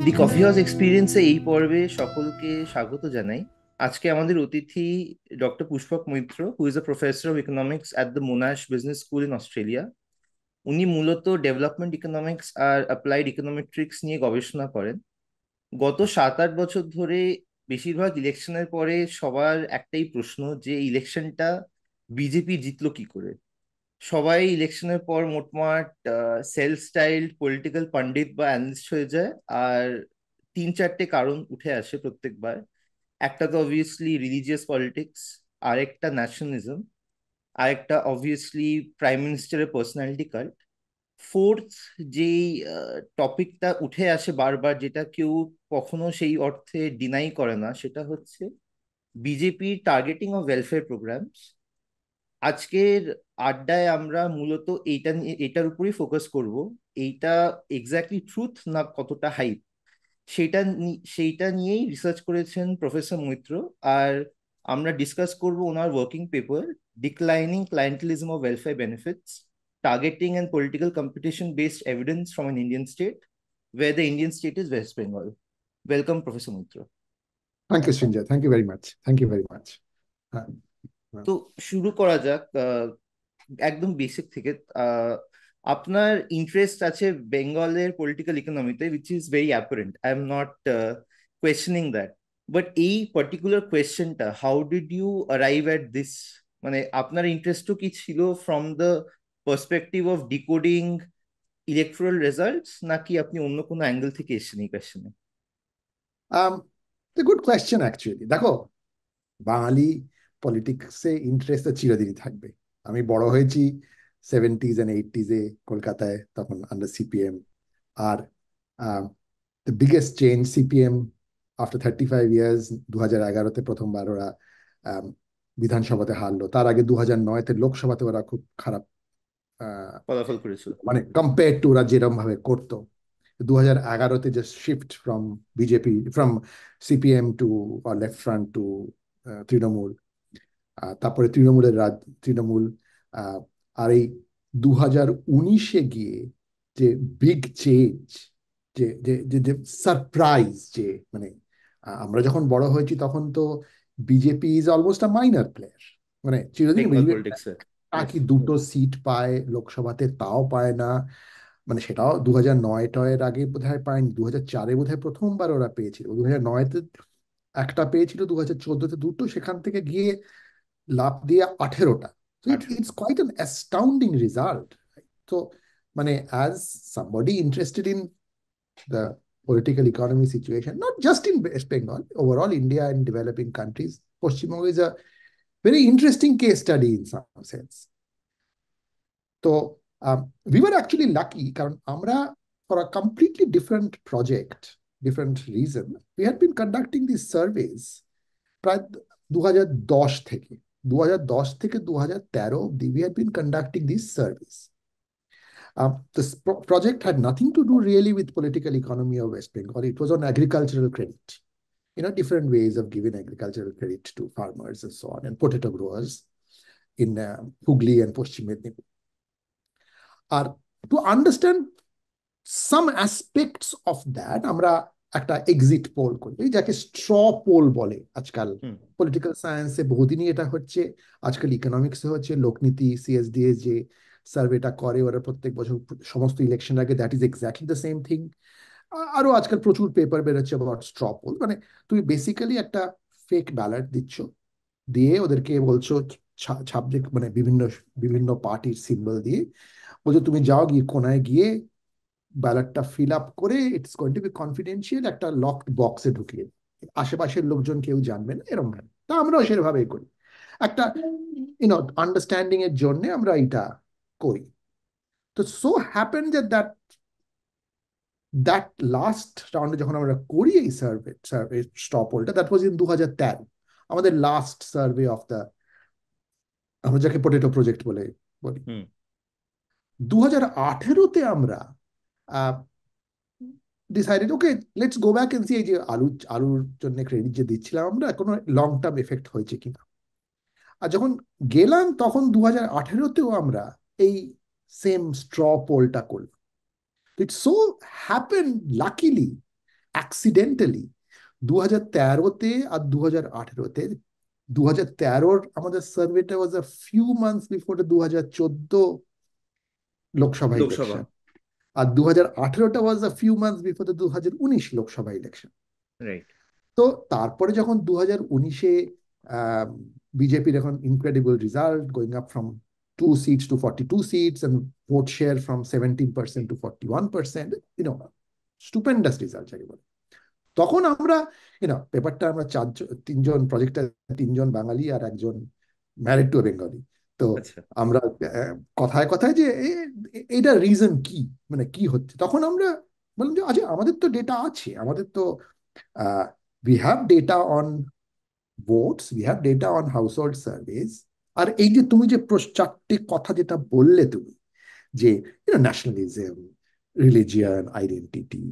দি coffee house এক্সপিরিয়েন্সে এই পর্বে সকলকে স্বাগত জানাই। আজকে আমাদের অতিথি doctor Pushpak Maitra, who is a professor of economics at the Monash business school in Australia. উনি মূলত ডেভেলপমেন্ট ইকোনমিক্স আর অ্যাপ্লাইড ইকোনমেট্রিক্স নিয়ে গবেষণা করেন। গত 7-8 বছর ধরে বেশিরভাগ ইলেকশনের পরে সবার একটাই প্রশ্ন যে ইলেকশনটা বিজেপি জিতলো কি করে। সবাই ইলেকশনের পর মোটমাট সেলফ স্টাইলড পলিটিক্যাল পণ্ডিত বা অ্যানালিস্ট হয়ে যায়। আর 3-4টে কারণ উঠে আসে প্রত্যেকবার। একটা তো অবভিয়াসলি রিলিজিয়াস পলিটিক্স, আরেকটা ন্যাশনালিজম, আরেকটা অবভিয়াসলি প্রাইম মিনিস্টারের পার্সোনালিটি কাল্ট। ফোর্থ যেই টপিকটা উঠে আসে বারবার, যেটা কেউ কখনো সেই অর্থে ডিনাই করে না, সেটা হচ্ছে BJP targeting of welfare programs. আজকের আড্ডায় আমরা মূলত এটার উপরই ফোকাস করব। এইটা এক্স্যাক্টলি ট্রুথ না কতটা হাইপ, সেইটা নিয়েই রিসার্চ করেছেন প্রফেসর মৈত্র। আর আমরা ডিসকাস করব ওনার working paper, declining clientelism of welfare benefits, targeting and political competition based evidence from an Indian state, where the Indian state is West Bengal. Welcome, Professor Mitra. Thank you, Srinjoy. Thank you very much. Thank you very much. Uh, তো শুরু করা যাক একদম basic থেকে। আহ, আপনার interest আছে বেঙ্গলের political ইকোনমিতে, which is very apparent. I am not questioning that, but এই পার্টিকুলার কোয়েশ্চেনটা, how did you arrive at this? মানে আপনার ইন্টারেস্টও কি ছিল from the perspective of decoding electoral results, নাকি আপনি অন্য কোনো অ্যাঙ্গেল থেকে এসেছেন এই কোয়েশ্চেনে? it's a good question actually. দেখো, বাঙালি পলিটিক্সে ইন্টারেস্ট চিরদিনই থাকবে। আমি বড় হয়েছি 70s and 80s-এ কলকাতায়, তখন আন্ডার সিপিএম। আর the biggest change CPM after 35 years, 2011-তে প্রথমবার ওরা বিধানসভাতে হারলো। তার আগে 2009-তে লোকসভাতে ওরা খুব খারাপ, ফলাফল করেছিল। মানে কম্পেয়ার টু ওরা যেরকম ভাবে করতো। 2011-তে যে shift from BJP, from CPM to left front to Trinamool, তারপরে তৃণমূল, আর এই 2019-এ গিয়ে যে বিগ চেঞ্জ, যে যে যে সারপ্রাইজ, যে মানে আমরা যখন বড় হয়েছি তখন তো BJP is almost a minor player. মানে চিরদিন বেঙ্গল বিজেপি পলিটিক্সে। কি দুটো সিট পায় লোকসভাতে, তাও পায় না। মানে সেটাও 2009-10 আগে বোধহয় পায়নি, 2004-এ বোধহয় প্রথমবার ওরা পেয়েছিল, 2009-তে একটা পেয়েছিল, 2014-তে দুটো, সেখান থেকে গিয়ে লাভ দিয়ে 18টা। So it's quite an astounding result. So মানে as somebody interested in the political economy situation, not just in West Bengal, overall India and developing countries, Pashchim Bengal is a very interesting case study in some sense. তো we were actually lucky কারণ আমরা, for a completely different project, different reason, we had been conducting these surveys প্রায় 2010 থেকে 2010 থেকে 2013 অব্দি we had been conducting these surveys. This project had nothing to do really with political economy of West Bengal. It was on agricultural credit, different ways of giving agricultural credit to farmers and so on, and potato growers in Hooghly and Paschim Medinipur. আর to understand some aspects of that আমরা একটা exit pole করি, যাকে straw pole বলে আজকাল। Political সায়েন্সে বহুদিনই এটা হচ্ছে, আজকাল ইকোনমিক্সে হচ্ছে। লোকনীতি, সিএসডিএস যে সার্ভেটা করে ওরা প্রত্যেক বছর সমস্ত ইলেকশন আগে, that is exactly the same thing. আরো আজকাল প্রচুর পেপার বেরোচ্ছে অ্যাবাউট স্ট্র পোল। মানে তুমি বেসিক্যালি একটা ফেক ব্যালট দিচ্ছ, দিয়ে ওদেরকে বলছো সাবজেক্ট, মানে বিভিন্ন বিভিন্ন পার্টির সিম্বল দিয়ে বলছো তুমি যাও, গিয়ে কোনায় গিয়ে ব্যালটটা ফিল আপ করে, it's going to be confidential, একটা লকড বক্সে ঢুকিয়ে, আশেপাশের লোকজন কেউ জানবে না, এরকম ভাবে। তা আমরাও সেভাবেই করি, একটা আন্ডারস্ট্যান্ডিং এর জন্য আমরা এটা করি। তো সো হ্যাপেন যে দ্যাট দ্যাট লাস্ট রাউন্ডে যখন আমরা করি এই সার্ভে স্টপ হোলটা, দ্যাট ওয়াজ ইন 2013, আমাদের লাস্ট সার্ভে অফ দ্য, আমরা যাকে পোটেটো প্রজেক্ট বলে বলি। 2018-তে আমরা decided, okay let's go back and see, এই যে আলুর জন্য ক্রেডিট যে দিচ্ছিলাম আমরা, কোনো লং টার্ম এফেক্ট হয়েছে কিনা। আর যখন গেলাম তখন 2018-তেও আমরা এই সেম স্ট্র পোলটা করলাম। It so happen luckily accidentally 2013-তে আর 2018-তে, 2013-র আমাদের সার্ভেটা was a few months before 2014 Lok Sabha Lok Sabha. Election, আর 2018-টা was a few months before 2019 Lok Sabha election. Right. তো তারপরে যখন 2019-এ বিজেপির এখন incredible result, going up from 2 seats to 42 seats and vote share from 17% to 41%, স্টুপেন্ডাস result যাকে বলে। তখন আমরা পেপারটা আমরা তিনজন প্রজেক্টটা, তিনজন বাঙালি আর একজন ম্যারিড টু বেঙ্গলি। তো আচ্ছা। আমরা কথায় কথায় যে এটা রিজন কি, মানে কি হচ্ছে, তখন আমরা বললাম যে আচ্ছা আমাদের তো ডেটা আছে, আমাদের তো we have data on votes, we have data on household surveys। আর এই যে তুমি যে চারটে কথা যেটা বললে তুমি, যে ন্যাশনালিজম, রিলিজিয়ন, আইডেন্টিটি,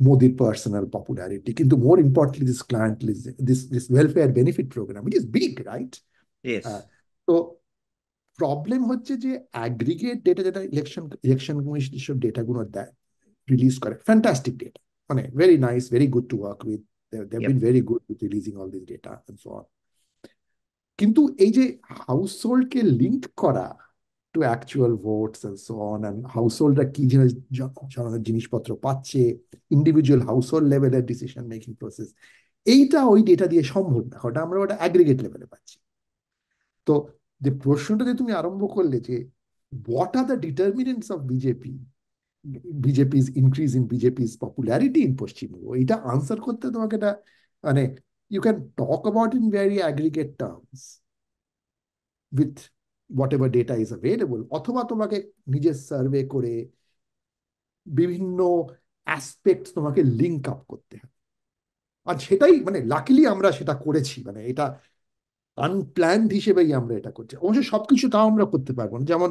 মোদির পার্সোনাল পপুলারিটি, কিন্তু more importantly this clientelism, this welfare benefit program, it is big, right? Yes. তো প্রবলেম হচ্ছে যে অ্যাগ্রিগেট ডেটা, যেটা ইলেকশন কমিশন সব ডেটাগুলো দেয়, রিলিজ করে, ফ্যান্টাস্টিক ডেটা, মানে very nice, very good to work with, they've yep. been very good with releasing all this data and so on। কিন্তু এই যে হাউসহোল্ডকে লিঙ্ক করা to actual votes and so on, and হাউসহোল্ডরা কি ধরনের জিনিসপত্র পাচ্ছে, ইন্ডিভিজুয়াল হাউসহোল্ড লেভেলের ডিসিশন মেকিং প্রসেস, এইটা ওই ডেটা দিয়ে সম্ভব না, ওটা আমরা ওটা অ্যাগ্রিগেট লেভেলে পাচ্ছি। তো যে প্রশ্নটা যে তুমি আরম্ভ করলে যে what are the determinants of BJP's increase in BJP's popularity in Paschimbanga, এটা আনসার করতে তোমাকে এটা, মানে you can talk about in very aggregate terms with whatever data is available, অথবা তোমাকে নিজের সার্ভে করে বিভিন্ন অ্যাসপেক্ট তোমাকে লিঙ্ক আপ করতে হবে। আর সেটাই মানে লাকিলি আমরা সেটা করেছি, মানে এটা আনপ্ল্যান্ড হিসেবেই আমরা এটা করছি। অবশ্যই সবকিছু তাও আমরা করতে পারবো না, যেমন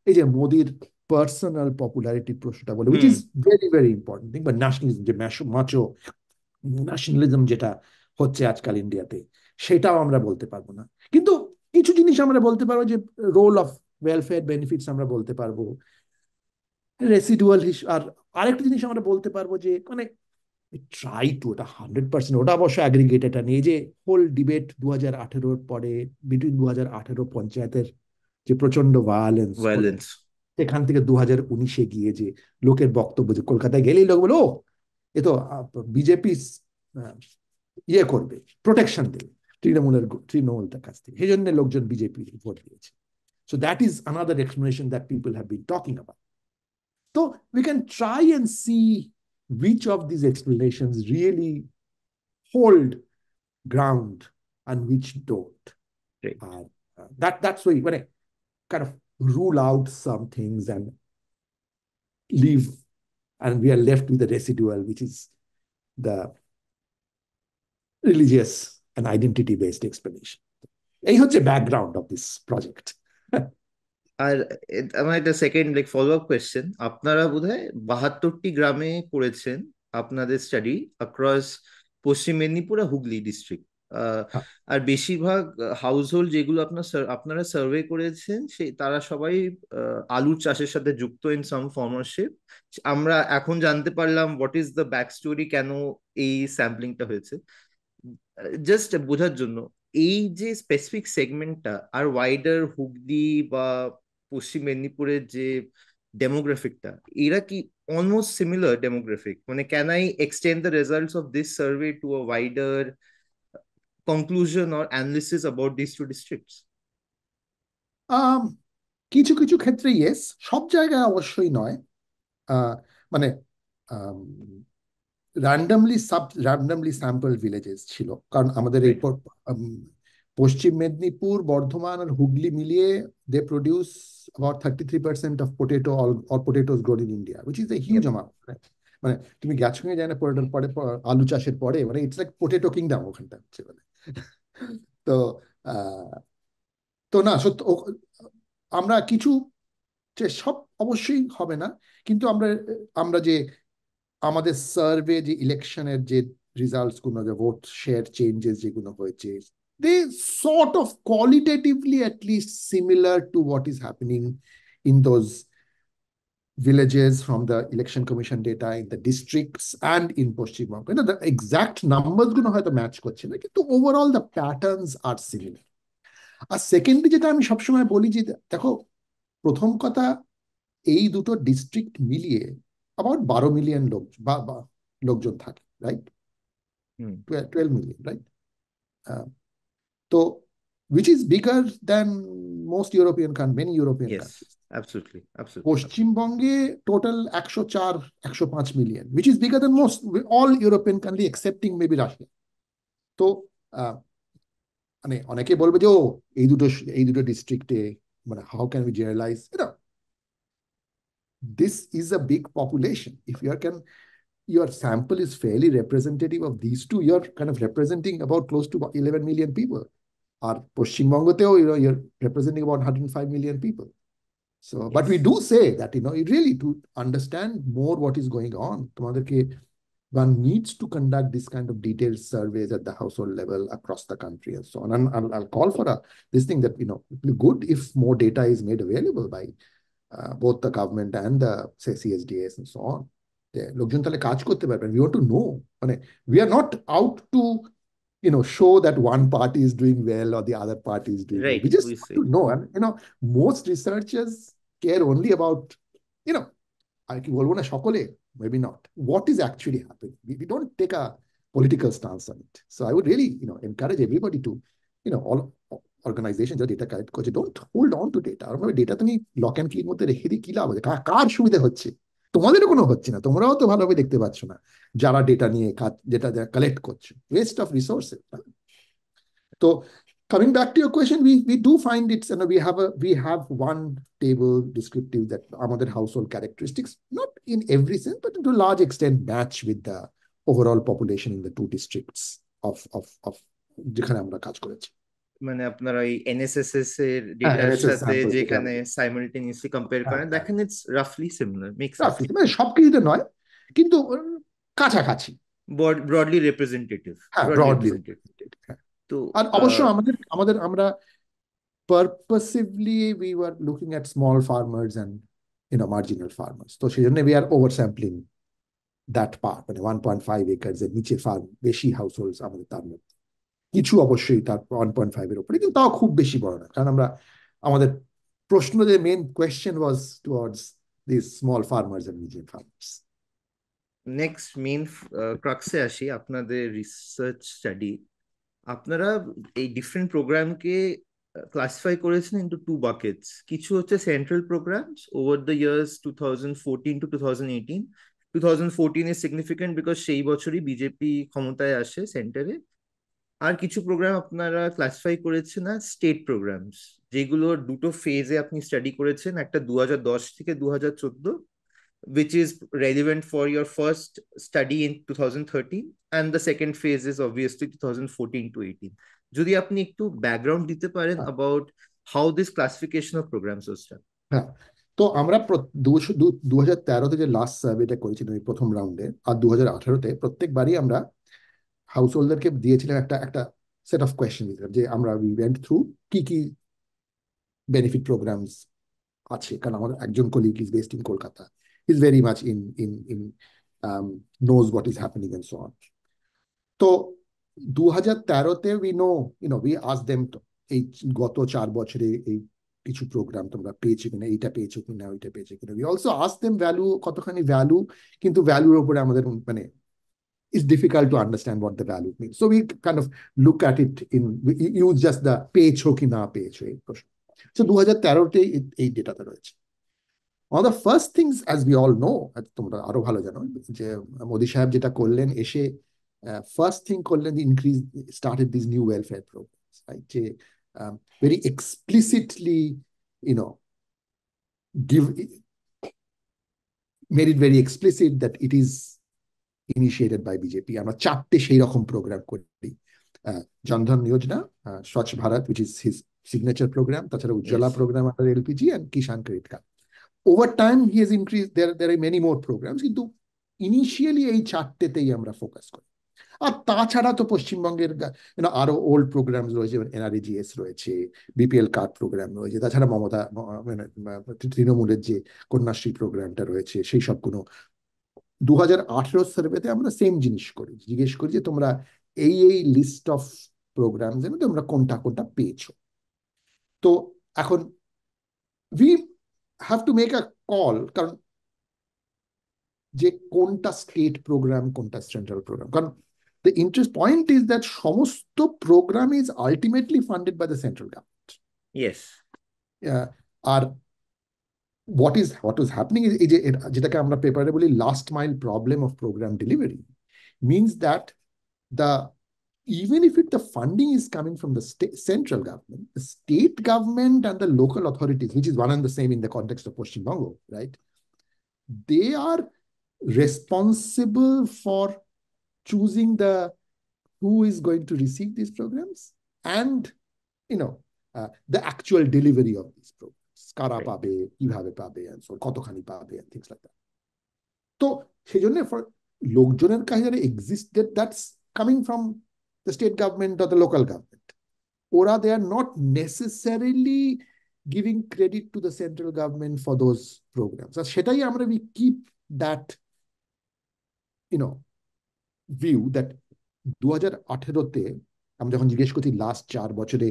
এই যে মোদির পার্সোনাল পপুলারিটি প্রশ্নটা বলে, which hmm. Is very very important, বা ন্যাশনালিজম, যে মাচো ন্যাশনালিজম যেটা হচ্ছে আজকাল ইন্ডিয়াতে, সেটাও আমরা বলতে পারবো না। কিন্তু কিছু জিনিস আমরা বলতে পারবো, যে রোল অফ ওয়েলফেয়ার বেনিফিটস আমরা বলতে পারবো, রেসিডুয়াল আর আরেকটা জিনিস আমরা বলতে পারবো যে মানে ট্রাই টু, ওটা 100%, ওটা অবশ্য অ্যাগ্রিগেট, এটা নিয়ে যে হোল ডিবেট 2018-র পরে, বিটুইন 2018 পঞ্চায়েতের যে প্রচন্ড ভায়োলেন্স হলো, ভায়োলেন্স। সেখান থেকে 2019-এ গিয়ে যে লোকের বক্তব্য, যে কলকাতায় গেলেই লোক বলো এ তো বিজেপি ইয়ে করবে, প্রোটেকশন দেবে তৃণমূলের কাছ থেকে, সেই জন্য লোকজন বিজেপি ভোট দিয়েছে। So that is another explanation that people have been talking about. So we can try and see which of these explanations really hold ground and which don't. Right. That's why when I kind of rule out some things and leave, and we are left with the residual, which is the religious and identity based explanation. এই হচ্ছে background of this project. আর আমার একটা second like follow up question, আপনারা বোধহয় 72টি গ্রামে করেছেন আপনাদের study across পশ্চিম মেদিনীপুর আর Hooghly district. আর বেশিরভাগ হাউস হোল্ড যেগুলো আপনারা সার্ভে করেছেন তারা সবাই আলুর চাষের সাথে যুক্ত in some form or shape. আমরা এখন জানতে পারলাম what is the back story, কেন এই স্যাম্পলিংটা হয়েছে। জাস্ট বোঝার জন্য, এই যে স্পেসিফিক সেগমেন্টটা আর ওয়াইডার হুগলি বা পশ্চিম মেদিনীপুরের যে ডেমোগ্রাফিকটা, এরা কি অলমোস্ট সিমিলার ডেমোগ্রাফিক? মানে can I extend the results of this survey to a wider conclusion or analysis about this two districts? কিছু কিছু ক্ষেত্রে ইয়েস, সব জায়গায় অবশ্যই নয়। আহ, মানে র্যান্ডামলি স্যাম্পল ভিলেজেস ছিল, কারণ আমাদের এই রাইট। পশ্চিম মেদিনীপুর, বর্ধমান আর হুগলি মিলিয়ে দে produce about 33% of potato or potatoes grown in India, which is a huge amount, right? মানে তুমি গেছো কিনা জানি না, পটেটোর পরে আলু চাষের পরে, মানে ইটস লাইক পোটেটো কিংডম ওখানটা হচ্ছে মানে। তো আহ, তো না সত্য, আমরা কিছু, যে সব অবশ্যই হবে না, কিন্তু আমরা আমরা যে আমাদের সার্ভে, যে ইলেকশনের যে রিজাল্টস গুলো, যে ভোট শেয়ার চেঞ্জেস যেগুলো হয়েছে, they sort of qualitatively at least similar to what is happening in those villages from the election commission data in the districts and in Paschim Bengal. The exact numbers গুলো হয়তো match করছে না, কিন্তু overall the patterns are similar. আর secondly যেটা আমি সবসময় বলি যে দেখো, প্রথম কথা, এই দুটো ডিস্ট্রিক্ট মিলিয়ে অ্যাবাউট 12 মিলিয়ন লোক বা লোকজন থাকে, রাইট? 12 million, right? তো which is bigger than most European countries, many European Yes, countries. absolutely, absolutely. পশ্চিমবঙ্গে total 104-105 million, which is bigger than most all European countries excepting maybe Russia. তো মানে অনেকে বলবে যে ও এই দুটো ডিস্ট্রিক্টে, মানে how can we generalize? This is a big population. If your sample is fairly representative of these two, you're kind of representing about close to 11 million people. Or Pashchimbangoteo, you're representing about 105 million people. So, Yes. But we do say that, really to understand more what is going on, one needs to conduct this kind of detailed surveys at the household level across the country and so on. And I'll call for this thing that, it would be good if more data is made available by both the government and the, say, CSDS and so on. লোকজন তাহলে কাজ করতে পারবেন। We want to know, মানে we are not out to show that one party is doing well or the other party is doing well. Right, We just we want say. to know. And most researchers care only about, আর কি বলবো না সকলে, maybe not, what is actually happening. We don't take a political stance on it. So I would really encourage everybody to, all organizations যারা data collect করছে, don't hold on to data. আর data তুমি lock and কির মধ্যে রেখে দিয়ে কি লাভ আছে? কার সুবিধা হচ্ছে? তোমাদেরও কোনো হচ্ছে না, তোমরাও তো ভালোভাবে দেখতে পাচ্ছ না যারা ডেটা নিয়ে ডেটা কালেক্ট করছে, ওয়েস্ট অফ রিসোর্সেস। তো coming back to your question, we do find it's, we have one table descriptive that আমাদের household characteristics, not in every sense, but to a large extent match with the overall population in the two districts of যেখানে আমরা কাজ করেছি। মানে আপনারা এই এনএসএসএস এর ডেটার সাথে sample যেখানে সাইমালটেনিয়াসলি কম্পেয়ার করেন, দেখেন ইটস রাফলি সিমিলার, মেক্স সেন্স। মানে সবকিছুতে নয়, কিন্তু কাছাকাছি, ব্রডলি রিপ্রেজেন্টেটিভ। ব্রডলি। তো আর অবশ্য আমরা purposively we were looking at small farmers and marginal farmers. So we are oversampling that part, মানে 1.5 acres এর নিচে ফার্ম বেশি হাউসহোল্ডস আমাদের, তার মধ্যে কিছু অবশ্যই তার 1.5 এর উপরে, কিন্তু তাও খুব বেশি বড় না, কারণ আমাদের প্রশ্ন, যে main question was towards this small farmers and medium farmers. Next main ক্রাক্সে আসি, আপনাদের রিসার্চ স্টাডি। আপনারা এই ডিফারেন্ট প্রোগ্রামকে ক্লাসিফাই করেছেন ইনটু টু বাকেটস। কিছু হচ্ছে central programs over the years 2014 to 2018। 2014 is significant because সেই বছরই বিজেপি ক্ষমতায় আসে সেন্টারে। আর কিছু প্রোগ্রাম আপনারা ক্লাসিফাই করেছেন না স্টেট প্রোগ্রামস, যেগুলোর দুটো ফেজে আপনি স্টাডি করেছেন, একটা 2010 থেকে 2014, which is relevant for your first study in 2013, and the second phase is obviously 2014 to 18. যদি আপনি একটু ব্যাকগ্রাউন্ড দিতে পারেন about how this classification of programs was done. হ্যাঁ, তো আমরা 2013-তে যে লাস্ট সার্ভেটা করেছিলাম এই প্রথম রাউন্ডে, আর 2018-তে প্রত্যেকবারই আমরা হাউস হোল্ডারকে দিয়েছিলাম একটা সেট অফ কোয়েশ্চেন, যে আমরা উই ওয়েন্ট থ্রু কি কি বেনিফিট প্রোগ্রামস আছে, কারণ আমাদের একজন colleague is based in Kolkata, is very much in knows what is happening and so on. তো 2013-তে উই আস্কড দেম, এই গত 4 বছরে এই কিছু প্রোগ্রাম তোমরা পেয়েছো কিনা, এইটা পেয়েছো কিনা, ওইটা পেয়েছো কিনা। We also asked them value, কতখানি ভ্যালু, কিন্তু ভ্যালুর উপরে আমাদের মানে it's difficult to understand what the value means. So we kind of look at it we use just the পেয়েছো কি না পেয়েছো এই প্রশ্ন। So 2013-তে এই ডেটাটা রয়েছে। One of the first things, as we all know, তোমরা আরো ভালো জানো, যে মোদি সাহেব যেটা করলেন, এসে ফার্স্ট থিং করলেন, started these new welfare programs, right? যে very explicitly made it very explicit that it is initiated by BJP. আমরা 4টে সেই রকম প্রোগ্রাম করি, জনধন যোজনা, স্বচ্ছ Bharat, which is his signature program, তাছাড়া Ujjwala program under LPG, and Kisan credit card. Over time he has increased, there are many more programs, কিন্তু initially এই 4টেতেই আমরা focus করি। আর তাছাড়া তো পশ্চিমবঙ্গের আরো ওল্ড প্রোগ্রাম রয়েছে, এনআরইজিএস রয়েছে, বিপিএল কার্ড প্রোগ্রাম রয়েছে, তাছাড়া মমতা মানে তৃণমূলের যে কন্যাশ্রী প্রোগ্রামটা রয়েছে, সেই সবগুলো 2018 সার্ভেতে আমরা সেম জিনিস করি, জিজ্ঞেস করি যে তোমরা এই এই লিস্ট অফ প্রোগ্রাম তোমরা কোনটা কোনটা পেয়েছো। তো এখন we have to make a call, কারণ যে কোনটা স্টেট প্রোগ্রাম কোনটা সেন্ট্রাল প্রোগ্রাম, কারণ the interest point is that সমস্ত program is ultimately funded by the central government. Yes. আর what is happening is এই যে যেটাকে আমরা পেপারে বলি last mile problem of program delivery, means that the even if the funding is coming from the central government, the state government and the local authorities, which is one and the same in the context of Pashchim Bengal, right? They are responsible for choosing who is going to receive these programs and the actual delivery of these programs, কারা পাবে, কিভাবে পাবে, and so কতখানি পাবে and things like that. তো সেই জন্য লোকজনের কাছে যারা existed, that's coming from the state government or the local government, ওরা they are not necessarily giving credit to the central government for those programs. আর সেটাই আমরা we keep that view that 2018-তে আমি যখন জিজ্ঞেস করছি লাস্ট 4 বছরে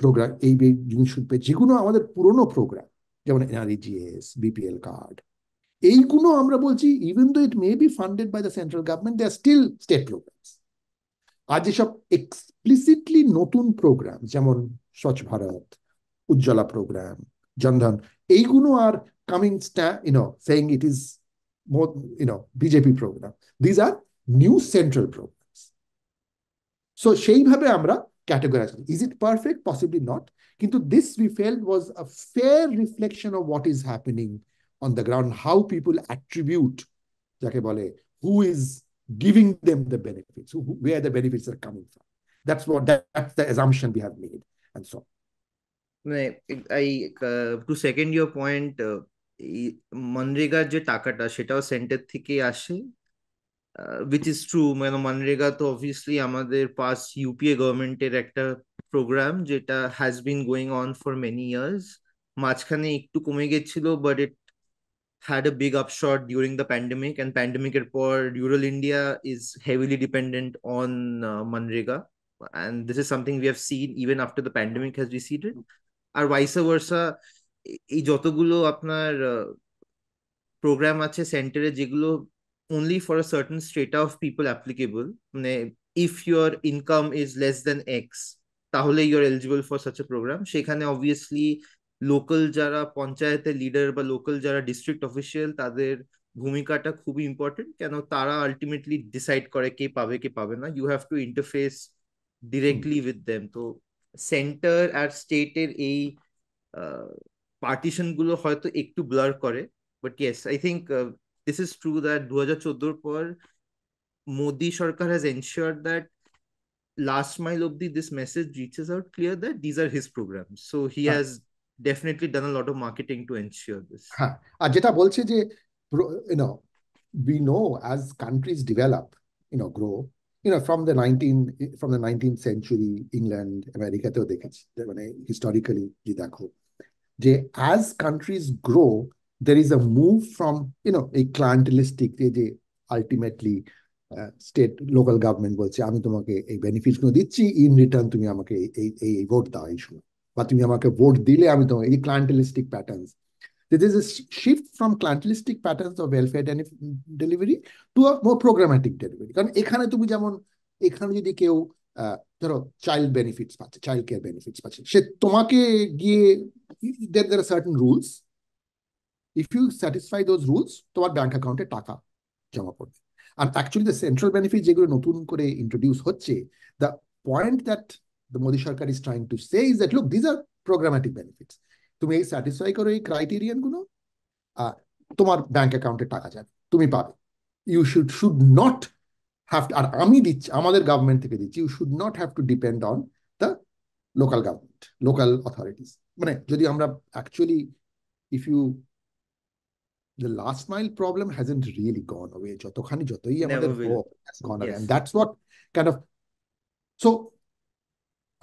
প্রোগ্রাম এই জিনিস, যেগুলো আমাদের পুরনো প্রোগ্রাম যেমন এনআরইজিএস, বিপিএল কার্ড, এইগুলো আমরা বলছি even though it may be funded by the central government, they are still state programs. আর যেসব এক্সপ্লিসিটলি নতুন প্রোগ্রাম যেমন স্বচ্ছ ভারত, উজ্জ্বলা প্রোগ্রাম, জনধন, এইগুলো আর coming saying it is BJP program, these are new central programs. So সেইভাবে আমরা categorize. Is it perfect? Possibly not. Kintu this we felt was a fair reflection of what is happening on the ground, how people attribute, jake bole, who is giving them the benefits, where the benefits are coming from. That's the assumption we have made, and so. I to second your point, মনরেগার যে টাকাটা সেটাও centre থেকে আসে, which is true. মানে মনরেগা তো obviously আমাদের pass UPA গভর্নমেন্টের একটা প্রোগ্রাম যেটা has been going on for many years. মাঝখানে একটু কমে গেছিল, but it had a big upshot during the pandemic, and pandemic এরপর rural India is heavily dependent on Manrega, and this is something we have seen even after the pandemic has receded. আর vice versa, এই যতগুলো আপনার programme আছে সেন্টারে যেগুলো only for a certain strata of people applicable, মানে if your income is less than X তাহলে you're eligible for such a program, সেখানে obviously লোকাল যারা পঞ্চায়েতের লিডার বা লোকাল যারা ডিস্ট্রিক্ট অফিসিয়াল তাদের ভূমিকাটা খুবই ইম্পর্টেন্ট, কেন তারা আলটিমেটলি ডিসাইড করে কে পাবে কে পাবে না। You have to interface directly with them. তো সেন্টার আর স্টেটের এই পার্টিশন গুলো হয়তো একটু ব্লার করে, but yes I think this is true that 2014 পর মোদি সরকার has ensured that last mile obdi this message reaches out clear that these are his programs, so he has definitely done a lot of marketing to ensure this. হ্যাঁ, আর যেটা বলছে যে we know as countries develop, grow, from the 19th century England, আমেরিকাতেও দেখেছি, মানে historically যে দেখো যে as countries grow there is a move from a clientelistic, যে ultimately স্টেট লোকাল গভর্নমেন্ট বলছে আমি তোমাকে এই বেনিফিটস গুলো দিচ্ছি, ইন রিটার্ন তুমি আমাকে এই এই ভোট দাও এই সময়, বা তুমি আমাকে ভোট দিলে আমি তোমাকে, এই ক্লায়েন্টেলিস্টিক patterns. There is a shift from clientelistic patterns of welfare delivery to a more programmatic delivery. কারণ এখানে তুমি যেমন, এখানে যদি কেউ ধরো চাইল্ড বেনিফিটস পাচ্ছে, চাইল্ড কেয়ার বেনিফিটস পাচ্ছে, সে তোমাকে গিয়ে there are certain rules, if you satisfy those rules তোমার ব্যাংক অ্যাকাউন্টে টাকা জমা পড়বে। And actually the central benefit যেগুলো নতুন করে ইন্ট্রোডিউস হচ্ছে, the point that the Modi Sarkar is trying to say is that look, these are programmatic benefits, তুমি এই স্যাটিসফাই করো এই ক্রাইটেরিয়ান গুলো, তোমার ব্যাংক অ্যাকাউন্টে টাকা যাবে, তুমি পাবে। ইউ শুড নট হ্যাভ, আর আমি দিচ্ছি, আমাদের গভর্নমেন্ট থেকে দিচ্ছি, you should not have to depend on the local government, local authorities. মানে যদি আমরা actually, if you the last mile problem hasn't really gone away. যতই আমাদের never will. হোক, has gone away. Yes. And that's what kind of, so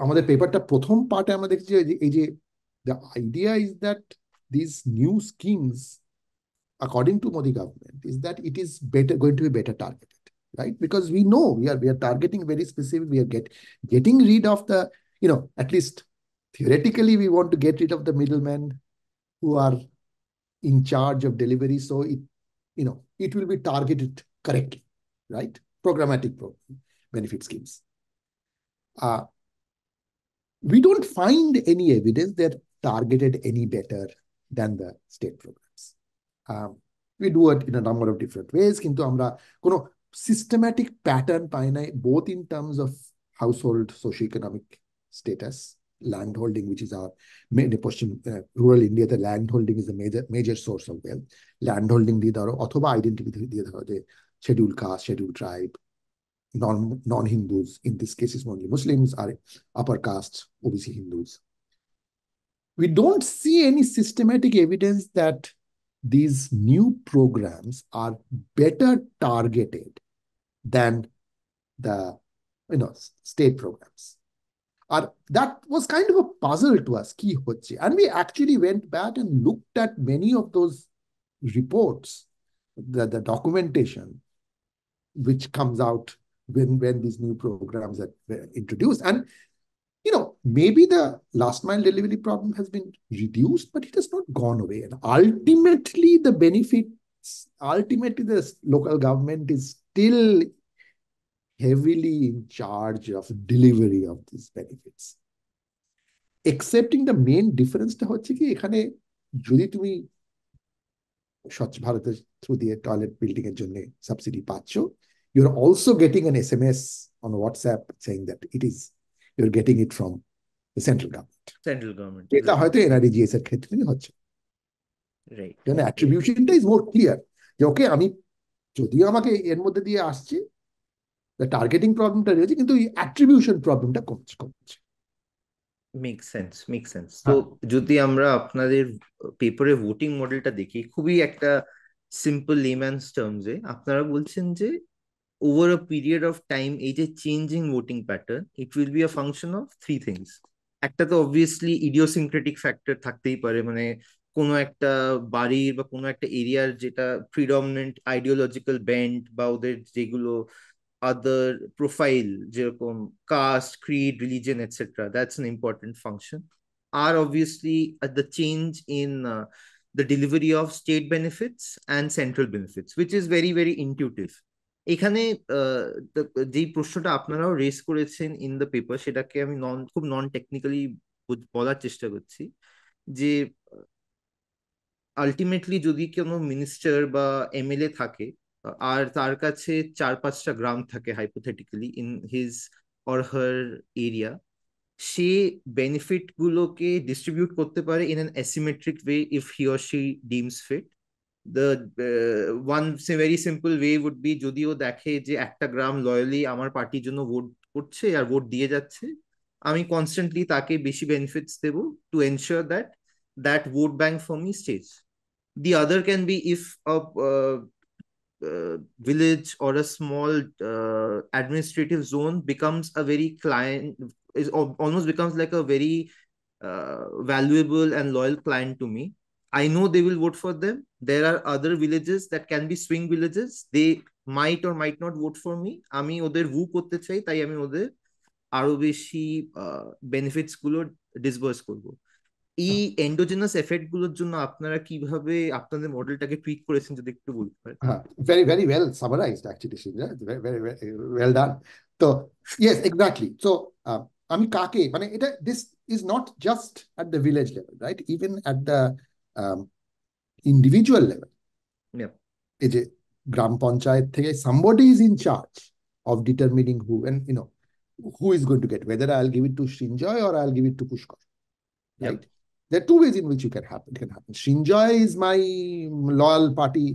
আমাদের পেপারটা প্রথম পার্টে আমরা দেখছি যে এই যে the idea is that these new schemes, according to Modi government, is that it is better going to be better targeted, right? Because we know we are targeting very specific. We are getting rid of the, at least theoretically, we want to get rid of the middlemen who are in charge of delivery. So it will be targeted correctly, right? Programmatic benefit schemes. We don't find any evidence they're targeted any better than the state programs. We do it in a number of different ways, কিন্তু আমরা কোনো systematic pattern পাই নাই, both in terms of household socioeconomic status, land holding, which is our main portion. Rural India, the land holding is the major source of wealth. Land holding দিয়ে ধরো, অথবা identity দিয়ে ধরো যে scheduled caste, scheduled tribe, non-Hindus, in this case is only Muslims, are upper caste, OBC Hindus. We don't see any systematic evidence that these new programs are better targeted than the state programs. That was kind of a puzzle to us, ki hoche. And we actually went back and looked at many of those reports, the documentation which comes out when these new programs are introduced. And maybe the last mile delivery problem has been reduced, but it has not gone away. And ultimately, the local government is still heavily in charge of delivery of these benefits. Excepting the main difference টা হচ্ছে কি, এখানে যদি তুমি স্বচ্ছ ভারতের through দিয়ে toilet building এর জন্য সাবসিডি পাচ্ছ, you're also getting an SMS on WhatsApp saying that you're getting it from the central government. এটা হয়তো NRDGS এর ক্ষেত্রে হচ্ছে, কারণ অ্যাট্রিবিউশনটা ইজ মোর ক্লিয়ার যে ওকে, আমি যদিও আমাকে এর মধ্যে দিয়ে আসছে, the targeting problemটা রয়েছে, কিন্তু এই অ্যাট্রিবিউশন প্রবলেমটা কমছে। Make sense. তো যদি আমরা আপনাদের পেপারে ভোটিং মডেলটা দেখি, খুবই একটা সিম্পল লেম্যানস টার্মসে আপনারা বলছেন যে over a period of time এই যে changing voting pattern, it will be a function of three things. একটা তো অবভিয়াসলি ইডিওসিনক্রেটিক ফ্যাক্টর থাকতেই পারে, মানে কোনো একটা বাড়ির বা কোনো একটা এরিয়ার যেটা প্রিডমিনেন্ট আইডিওলজিক্যাল ব্যান্ড বা ওদের যেগুলো আদার প্রোফাইল, যেরকম caste, creed, religion etcetera, that's an important function. Are obviously the change in the delivery of state benefits and central benefits, which is very very intuitive. এখানে যেই প্রশ্নটা আপনারাও race করেছেন in the paper, সেটাকে আমি খুব নন technically বলার চেষ্টা করছি, যে আলটিমেটলি যদি কোনো মিনিস্টার বা এমএলএ থাকে আর তার কাছে 4-5টা গ্রাম থাকে hypothetically in his or her area, সে বেনিফিট গুলোকে ডিস্ট্রিবিউট করতে পারে in an asymmetric way if he or she deems fit. the one very simple way would be, যদিও দেখে যে একটা গ্রাম লয়ালি আমার পার্টির জন্য ভোট করছে আর ভোট দিয়ে যাচ্ছে, আমি কনস্ট্যান্টলি তাকে বেশি বেনিফিটস দেবো to ensure that that vote bank for me stays. The other can be if a village or a small administrative zone becomes a very client, is almost becomes like a very valuable and loyal client to me. I know they will vote for them. There are other villages that can be swing villages. They might or might not vote for me. আমি ওদের ভু করতে চাই, তাই আমি ওদের আরো বেশি বেনিফিটস গুলো ডিসবার্স করব। এই এন্ডোজেনাস এফেক্ট গুলোর জন্য আপনারা কিভাবে আপনাদের মডেলটাকে টুইক করেছেন যদি একটু বলতে পারেন। Very, very well summarized, actually, Srinjoy. Very, very, very well done. So, yes, exactly. So, আমি কাকে, মানে এটা, this is not just at the village level, right? Even at the individual level. এই যে গ্রাম পঞ্চায়েত থেকে somebody is in charge of determining who, and who is going to get, whether I'll give it to Srinjoy or I'll give it to Pushkar, right? There are two ways in which it can happen. Srinjoy is my loyal party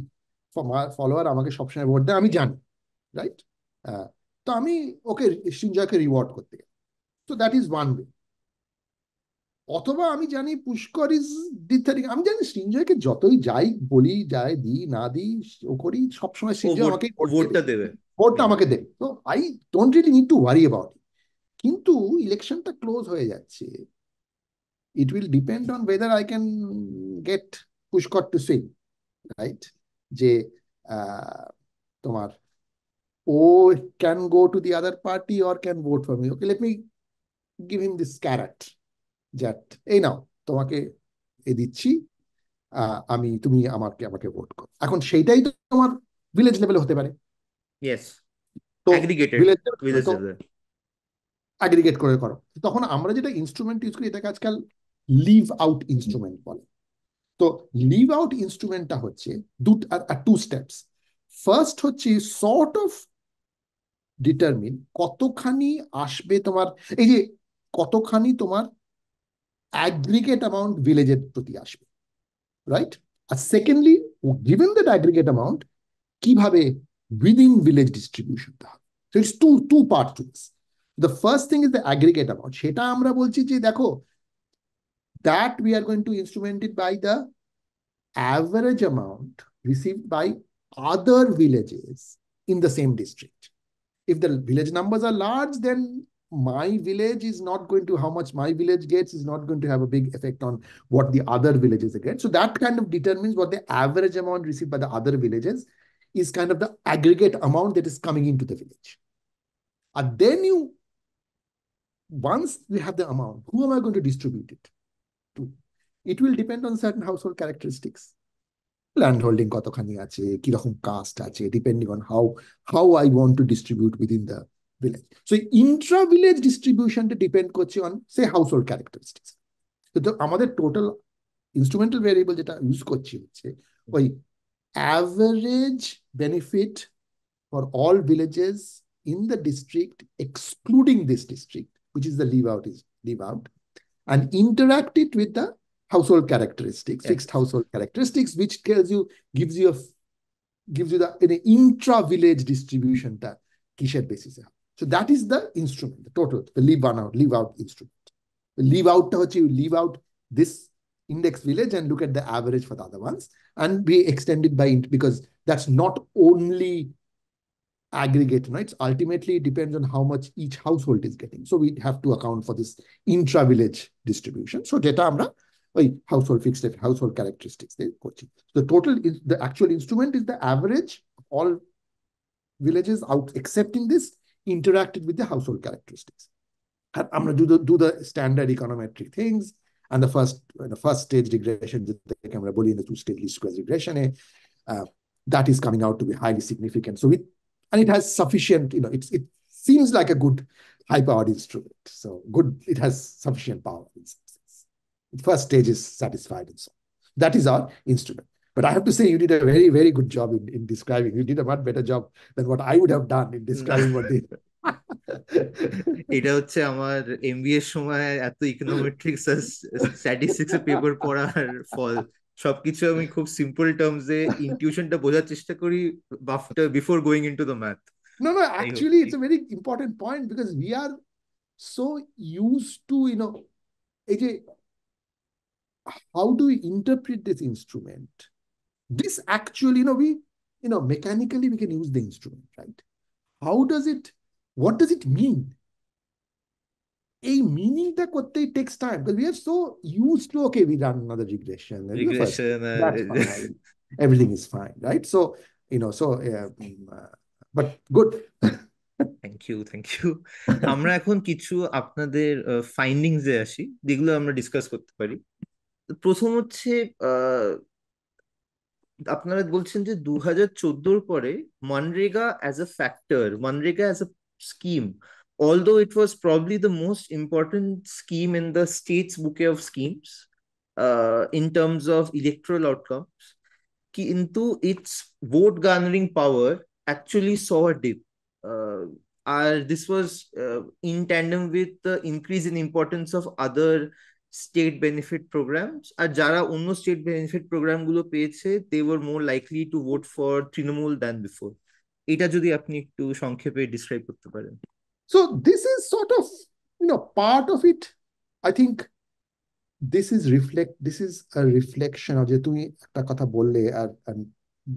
follower, আমাকে সবসময় vote দেয়, আমি জানি, right? তো আমি ওকে, Srinjoyকে reward করতে গেলাম। So that is one way. অথবা আমি জানি পুষ্কর ইজ ডিথারিং, আমি জানি সৃঞ্জয়কে যতই যাই বলি, যাই দিই না দিই ও করি, সবসময় ও সৃঞ্জয় ভোট, আমাকে ভোট ভোটটা দেবে, দেবে ভোটটা মেনলি। আমাকে দেবে। তো I don't really need to worry about it. কিন্তু ইলেকশনটা ক্লোজ হয়ে যাচ্ছে, it will depend on whether I can get Pushkar to swing, right? যে তোমার ও can go to the other party or can vote for me. Okay, let me give him this carrot that এই নাও তোমাকে এ দিচ্ছি, আমি তুমি আমাকে আমাকে vote করো। এখন সেইটাই তো তোমার ভিলেজ লেভেলে হতে পারে। ইয়েস, তো অ্যাগ্রিগেটেড ভিলেজ ভিলেজ তো লেভেল। অ্যাগ্রিগেট করে করো, তখন আমরা যেটা ইনস্ট্রুমেন্ট ইউজ করি এটাকে আজকাল লিভ আউট ইনস্ট্রুমেন্ট বলে। তো লিভ আউট ইনস্ট্রুমেন্টটা হচ্ছে টু স্টেপস। ফার্স্ট হচ্ছে সর্ট অফ ডিটারমিন কতখানি আসবে তোমার, এই যে কতখানি তোমার অ্যাগ্রিগেট অ্যামাউন্ট ভিলেজের প্রতি আসবে, রাইট? আর secondly, given that aggregate amount, কিভাবে উইদিন ভিলেজ ডিস্ট্রিবিউশনটা হবে। So it's two part to this. The first thing is the aggregate amount, সেটা আমরা বলছি যে দেখো that we are going to instrument it by the average amount received by other villages in the same district. If the village numbers are large, then my village is not going to, how much my village gets is not going to have a big effect on what the other villages get. So that kind of determines what the average amount received by the other villages is, kind of the aggregate amount that is coming into the village. And then once we have the amount, who am I going to distribute it to? It will depend on certain household characteristics. Land holding কতখানি আছে, কিরকম caste আছে, depending on how I want to distribute within the village. So intra village ডিস্ট্রিবিউশনটা depend করছে on সে household characteristics. তো আমাদের total instrumental variable যেটা ইউজ করছি হচ্ছে ওই average benefit for all villages in the district excluding this district, which is the leave out, and interact it with the household characteristics, Yes. fixed household characteristics, which gives you the in an intra-village distribution that kisher basis. So that is the instrument, the total, the leave out instrument. The leave out you leave out this index village and look at the average for the other ones, and be extended by because that's not only aggregate, right? It's ultimately depends on how much each household is getting. So we have to account for this intra-village distribution. So data আমরা ওই household fixed household characteristics দিয়ে করছি. The total is the actual instrument is the average of all villages out accepting this interacted with the household characteristics. And আমরা do the standard econometric things, and the first stage regression যেটাকে আমরা বলি the two-stage least squares regression, that is coming out to be highly significant. So and it has sufficient, it seems like a good high powered instrument. So good, it has sufficient power. The first stage is satisfied and so on. That is our instrument. But I have to say, you did a very, very good job in describing. You did a much better job than what I would have done in describing what they. এটা হচ্ছে আমার MBA সময় এত ইকোনোমেট্রিক্স আর statistics এর paper পড়ার ফল। সবকিছু আমি খুব সিম্পল টার্মসে ইনটিউশনটা বোঝার চেষ্টা করি before going into the math. No, actually, it's a very important point because we are so used to, how do we interpret this instrument? This actually, mechanically we can use the instrument, right? What does it mean? A meaning that takes time because we are so used to, okay, we run another regression. First, that's fine. Everything is fine, right? So, but good. Thank you, thank you. আমরা এখন কিছু আপনাদের findings এ আসি, যেগুলো আমরা discuss করতে পারি। প্রথম হচ্ছে আপনারা বলছেন যে 2014 পরে MNREGA as a factor, MNREGA as a scheme, although it was probably the most important scheme in the state's bouquet of schemes in terms of electoral outcomes, কিন্তু its vote garnering power actually saw a dip. Uh, this was in tandem with the increase in importance of other state benefit programs. আর যারা অন্য state benefit program গুলো পেয়েছে, they were more likely to vote for Trinamool than before. এটা যদি আপনি একটু সংক্ষেপে describe করতে পারেন। So this is sort of, part of it. I think this is a reflection of যে তুমি একটা কথা বললে, and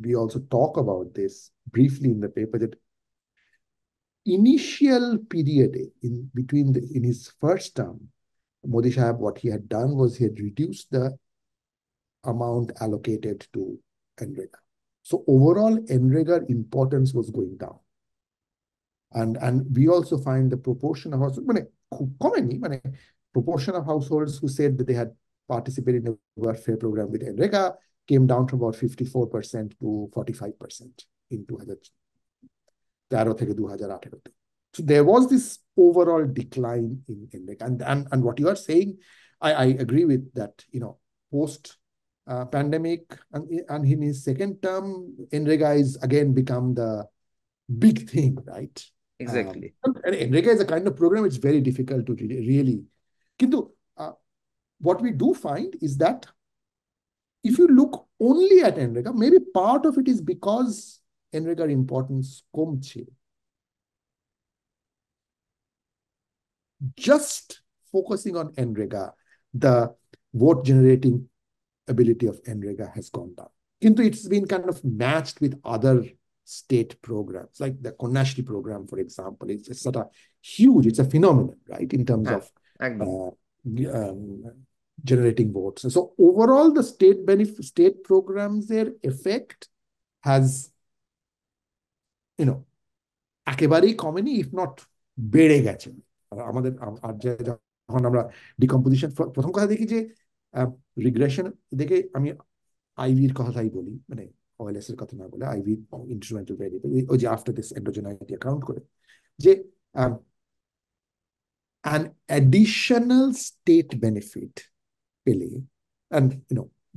we also talk about this briefly in the paper, that initial period in his first term, Modi Sahab, what he had done was he had reduced the amount allocated to NREGA. So overall, NREGA importance was going down. And we also find the proportion of households, proportion of households who said that they had participated in a welfare program with NREGA came down from about 54% to 45% in 2013 থেকে 2018 তে. So there was this overall decline in NREGA. And what you are saying, I agree with that, post pandemic, and in his second term, NREGA is again become the big thing, right? Exactly. And NREGA is a kind of program, it's very difficult to really. Kintu, what we do find is that if you look only at NREGA, maybe part of it is because NREGA importance komche. Just focusing on NREGA, the vote generating ability of NREGA has gone down. Kintu, it's been kind of matched with other state programs, like the Konashri program, for example. It's sort of huge, it's a phenomenon, right, in terms of generating votes. So overall, the state programs, their effect has, একেবারেই কমেনি, if not বেড়ে গেছে। আমাদের যখন আমরা decomposition, প্রথম কথা দেখি যে রিগ্রেশন দেখে, আমি আইভির কথাই বলি, মানে OLS এর কথা না বলে আইভি, ইনস্ট্রুমেন্টাল ভেরিয়েবল, ওই যে আফটার দিস এন্ডোজেনাইটি অ্যাকাউন্ট করে, যে an additional state benefit পেলে, and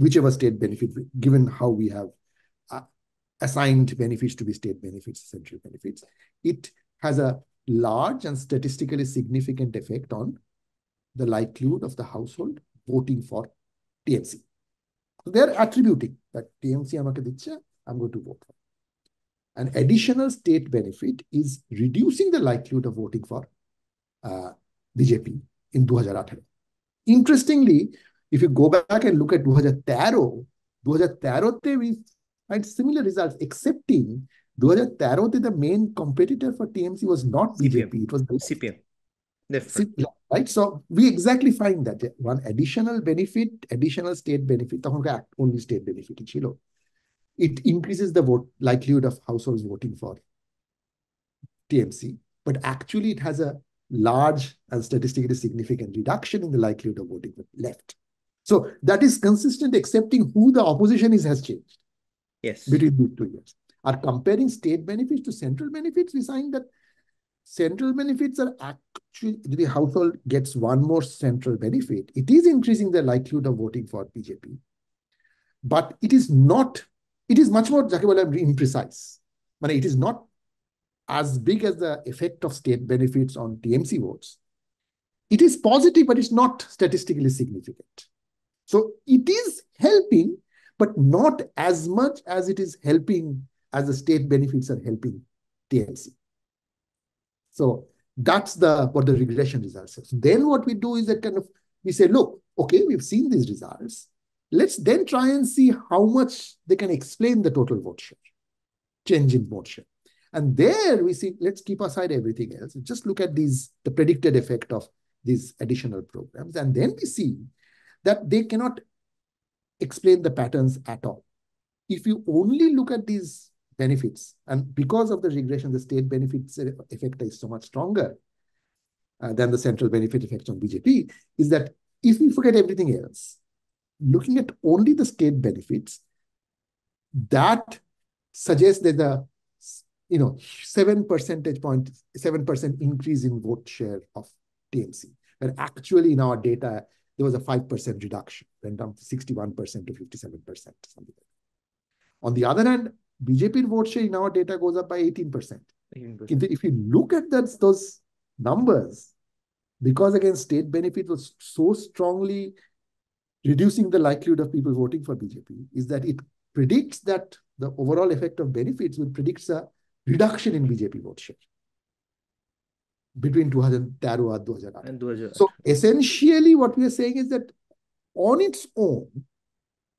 whichever state benefit, given how we have assigned benefits to be state benefits, central benefits, it has a large and statistically significant effect on the likelihood of the household voting for TMC. So they're attributing that TMC amake dicche, I'm going to vote for. An additional state benefit is reducing the likelihood of voting for BJP in 2018. Interestingly, if you go back and look at 2013, we find similar results, excepting 2013, the main competitor for TMC was not BJP, it was CPIM. Right? So we exactly find that one additional benefit, additional state benefit, only state benefit, it increases the vote likelihood of households voting for TMC, but actually it has a large and statistically significant reduction in the likelihood of voting for left. So that is consistent, excepting who the opposition has changed. Yes. Between these 2 years. Are comparing state benefits to central benefits, we find that central benefits are actually, if the household gets one more central benefit, it is increasing the likelihood of voting for BJP. But it is not, it is much more imprecise. But it is not as big as the effect of state benefits on TMC votes. It is positive, but it's not statistically significant. So it is helping, but not as much as it is helping as the state benefits are helping TMC. So that's what the regression results are. So then what we do is that we say, look, okay, we've seen these results. Let's then try and see how much they can explain the total vote share, change in vote share. And there we see, let's keep aside everything else. Just look at the predicted effect of these additional programs. And then we see that they cannot explain the patterns at all. If you only look at these benefits, and because of the regression, the state benefits effect is so much stronger than the central benefit effects on BJP, is that if we forget everything else, looking at only the state benefits, that suggests that the 7% increase in vote share of TMC. But actually in our data, there was a 5% reduction, went down from 61% to 57%, something like that. On the other hand, BJP vote share in our data goes up by 18%. 18%. If you look at those numbers, because again, state benefit was so strongly reducing the likelihood of people voting for BJP, is that it predicts that the overall effect of benefits will predict a reduction in BJP vote share between 2013 and 2018. So essentially what we are saying is that on its own,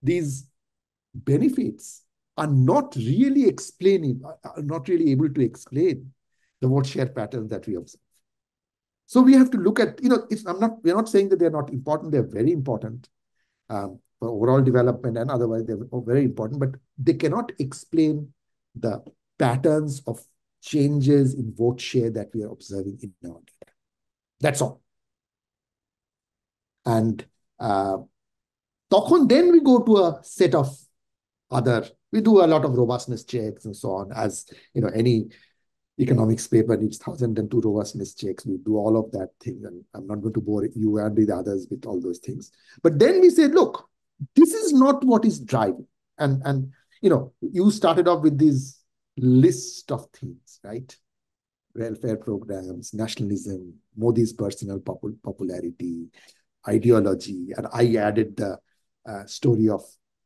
these benefits are not really explaining, are not really able to explain the vote share patterns that we observe. So we have to look at, we're not saying that they're not important, they're very important for overall development and otherwise they're very important, but they cannot explain the patterns of changes in vote share that we are observing in our data. That's all. And then we go to a set of we do a lot of robustness checks and so on. As any economics paper needs 1,002 robustness checks. We do all of that thing, and I'm not going to bore you and the others with all those things. But then we say, look, this is not what is driving. And you started off with this list of things, right? Welfare programs, nationalism, Modi's personal popularity, ideology, and I added the story of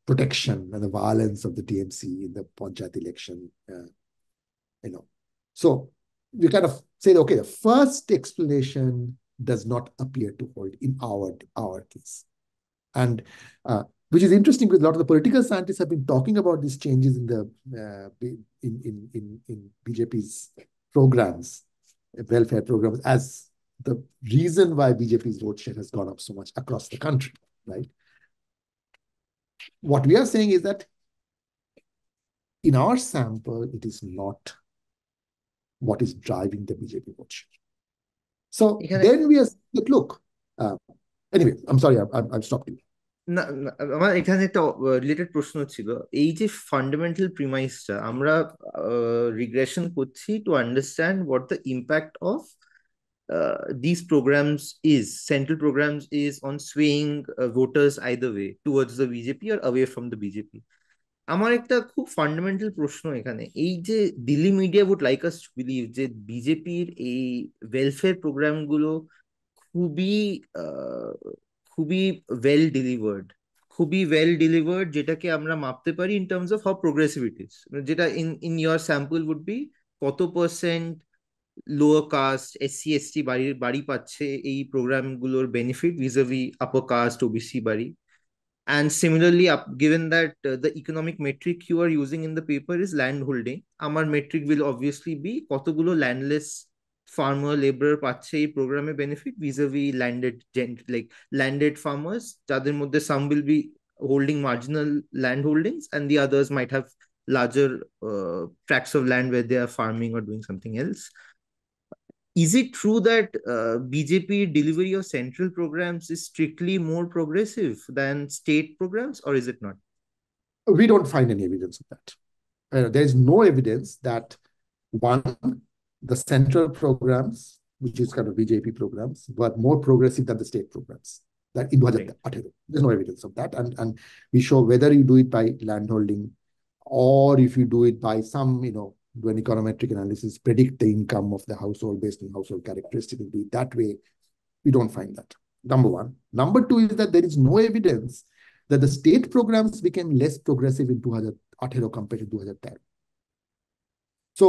protection and the violence of the TMC in the Panchayat election. So we kind of say, okay, the first explanation does not appear to hold in our case, and which is interesting because a lot of the political scientists have been talking about these changes in the in BJP's programs, welfare programs, as the reason why BJP's vote share has gone up so much across the country, right? What we are saying is that in our sample, it is not what is driving the BJP vote share. So then we are like, look, anyway, I'm sorry, I've stopped you. না, আমার এখানে একটা related প্রশ্ন ছিল, এই যে fundamental প্রিমাইসটা আমরা regression করছি to understand what the impact of these programs is central programs is on swaying voters either way towards the BJP or away from the BJP. আমার একটা খুব ফান্ডামেন্টাল প্রশ্ন এখানে, এই যে Delhi media would like us to believe যে বিজেপির এই ওয়েলফেয়ার প্রোগ্রামগুলো খুবই খুবই ওয়েল ডেলিভার্ড, যেটাকে আমরা মাপতে পারি in terms of how progressive it is, যেটা in your sample would be কত percent lower caste SC ST বাড়ি পাচ্ছে এই প্রোগ্রামগুলোর benefit vis-a-vis upper caste OBC বাড়ি. And similarly, given that the economic metric you are using in the paper is land holding, our metric will obviously be কতগুলো landless farmer laborer পাচ্ছে এই প্রোগ্রামে benefit vis-a-vis landed farmers, যাদের মধ্যে some will be holding marginal land holdings and the others might have larger tracts of land where they are farming or doing something else. Is it true that BJP delivery of central programs is strictly more progressive than state programs, or is it not? We don't find any evidence of that. There is no evidence that the central programs, which is kind of BJP programs, were more progressive than the state programs. That in 2018, there's no evidence of that. And we show whether you do it by landholding or if you do it by some, do an econometric analysis, predict the income of the household based on household characteristics, do it that way. We don't find that. Number one. Number two is that there is no evidence that the state programs became less progressive in 2018 compared to 2010. So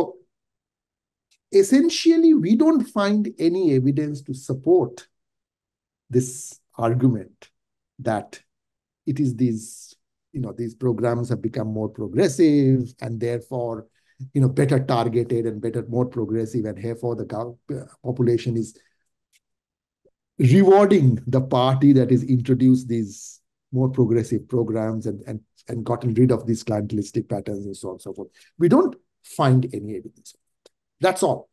essentially, we don't find any evidence to support this argument that it is these programs have become more progressive and therefore better targeted and more progressive, and therefore the population is rewarding the party that has introduced these more progressive programs and gotten rid of these clientelistic patterns and so on and so forth. We don't find any evidence of that. That's all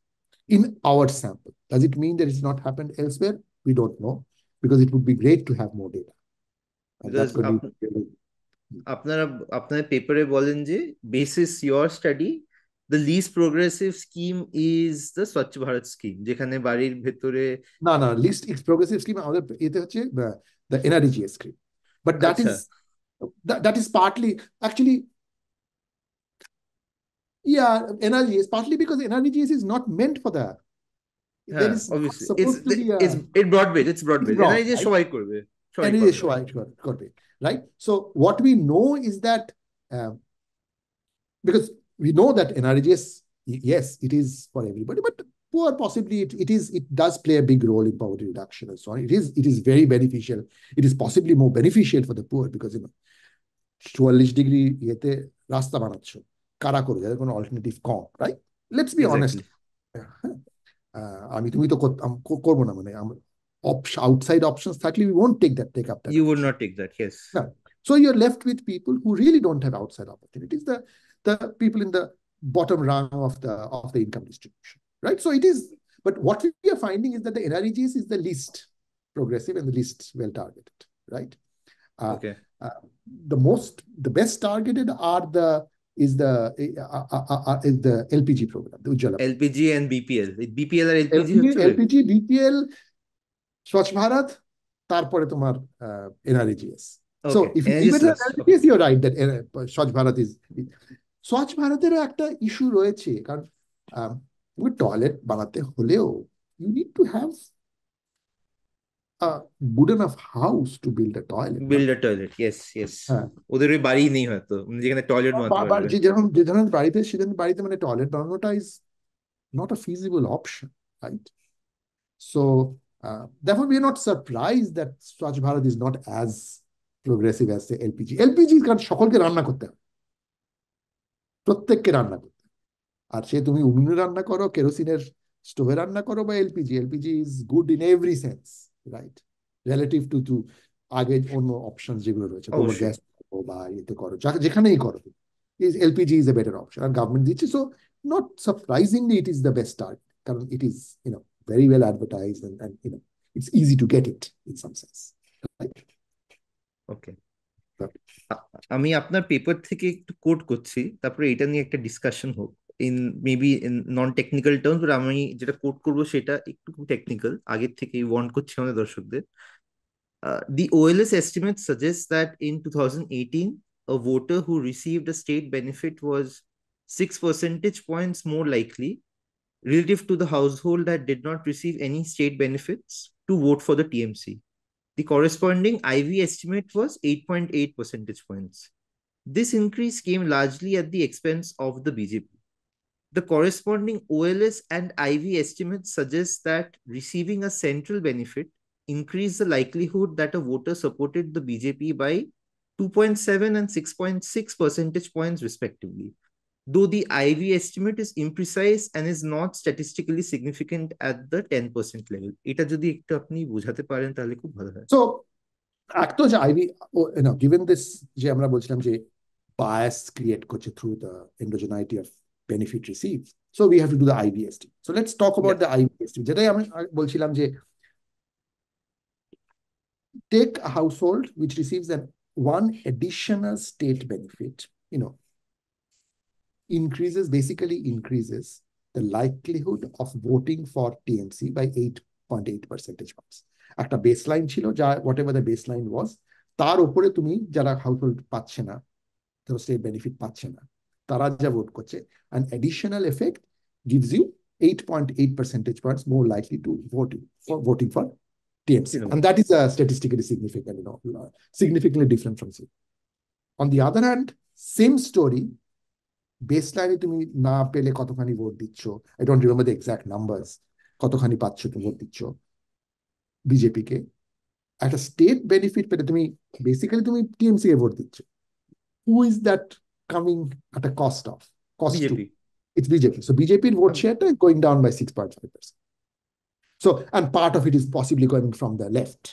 in our sample. Does it mean that it's not happened elsewhere? We don't know, because it would be great to have more data. And that's going to be আপনার পেপারে বলেন যে basis your study the least progressive scheme is the Swachh Bharat scheme, যেখানে বাড়ির ভেতরে না least progressive scheme আমাদের এতে হচ্ছে the NREGS scheme, but that is partly actually NREGS, partly because NREGS is not meant for that. There is obviously supposed to be it's broad-based. NREGS সবাই করবে, right? So what we know is that because we know that NREGS, yes, it is for everybody, but poor, possibly it does play a big role in poverty reduction and so on. It is very beneficial. It is possibly more beneficial for the poor because 44 degree ইয়েতে রাস্তা বানাচ্ছ, কারা করবে যাদের কোনো alternative com, right? Let's be honest. Exactly. আমি তুমি তো করবো না, মানে আউটসাইড অপশনস থাকলে we won't take up that You would option. not take that, yes. No. So you're left with people who really don't have outside opportunities, the people in the bottom rung of the income distribution, right? So it is, but what we are finding is that the NREGs is the least progressive and the least well targeted, right? Okay. The best targeted is the LPG program, the Ujjwala program. LPG and BPL. BPL আর LPG হচ্ছে LPG, BPL, Swachh Bharat, তারপরে তোমার NREGS. So Okay, if you energy leave it at source. Okay. NREGS, you're right that Swachh Bharat is. Swachh Bharatেরও একটা issue রয়েছে, কারণ তুমি toilet বানাতে হলেও you need to have a good enough house to build a toilet. Build a toilet. Yes, yes. হ্যাঁ, ওদের ওই বাড়ি নেই হয়তো যেখানে টয়লেট বানাতে পারবে। যে ধরনের বাড়িতে, সেখানে বাড়িতে মানে টয়লেট বানানোটা is not a feasible option, right? So therefore we are not surprised that Swachh Bharat is not as progressive as the LPG. LPG কারণ সকলকে রান্না করতে হবে, প্রত্যেককে রান্না করতে হবে। আর সে তুমি উনুনে রান্না করো, কেরোসিনের স্টোভে রান্না করো, বা LPG is good in every sense, right? Relative to আগে অন্য অপশন যেগুলো রয়েছে, গোবর অবশ্যই। গ্যাস করো বা ইয়েতে করো, যেখানেই করো, LPG is a better option, আর গভর্নমেন্ট দিচ্ছে। So not surprisingly it is the best target, কারণ it is very well advertised, and it's easy to get it in some sense, right? ওকে, আমি আপনার পেপার থেকে একটু কোট করছি, তারপরে এটা নিয়ে একটা ডিসকাশন হোক in maybe in non technical terms, but আমি যেটা কোট করবো সেটা একটু টেকনিক্যাল, আগের থেকে ওয়ার্ন করছি আমাদের দর্শকদের। The OLS estimates suggest that in 2018, a voter who received a state benefit was 6 percentage points more likely relative to the household that did not receive any state benefits to vote for the TMC. The corresponding IV estimate was 8.8 percentage points. This increase came largely at the expense of the BJP. The corresponding OLS and IV estimates suggest that receiving a central benefit increased the likelihood that a voter supported the BJP by 2.7 and 6.6 percentage points respectively, though the IV estimate is imprecise and is not statistically significant at the 10% level. এটা যদি একটু আপনি বোঝাতে পারেন তাহলে খুব ভালো হয়। So এক তো যে আইভি, given this, যে আমরা বলছিলাম যে bias create করছে through the endogeneity of benefit received, so we have to do the IV estimate. So let's talk about Yeah. the IV estimate, যেটাই আমি বলছিলাম যে take a household which receives one additional state benefit, basically increases the likelihood of voting for TMC by 8.8 percentage points. একটা baseline ছিল, যা whatever the baseline was, তার উপরে তুমি যারা হাউসহোল্ড পাচ্ছে না, ধরো স্টেট বেনিফিট পাচ্ছে না, তারা যা ভোট করছে, an additional effect gives you 8.8 percentage points more likely to voting for TMC, and that is statistically significant, significantly different from zero. On the other hand, same story, বেসলাইনে তুমি না পেলে কতখানি vote দিচ্ছ, I don't remember the exact numbers, কতখানি পাচ্ছ তুমি vote দিচ্ছ BJP কে, একটা স্টেট বেনিফিট পেলে তুমি বেসিক্যালি তুমি টিএমসি কে ভোট দিচ্ছ। Who is that coming at a cost to? BJP. It's BJP. So BJPর ভোট শেয়ারটা going down by 6.5%. So, and part of it is possibly coming from the left,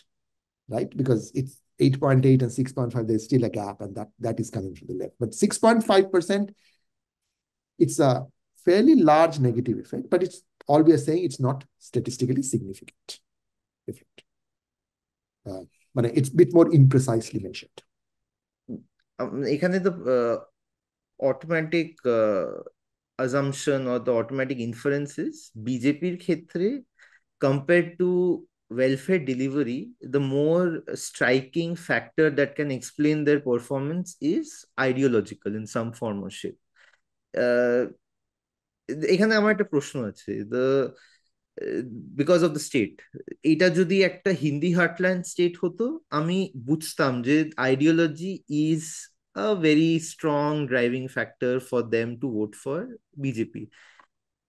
right? Because it's 8.8 and 6.5, there's still a gap, and that is coming from the left. But 6.5%, it's a fairly large negative effect, but it's all we are saying, it's not statistically significant effect. But it's a bit more imprecisely measured. এখানে the automatic assumption or the automatic inference is BJPর ক্ষেত্রে compared to welfare delivery, the more striking factor that can explain their performance is ideological in some form or shape. এখানে আমার একটা প্রশ্ন আছে, because of the state, এটা যদি একটা Hindi heartland state হতো আমি বুঝতাম যে ideology is a very strong driving factor for them to vote for BJP.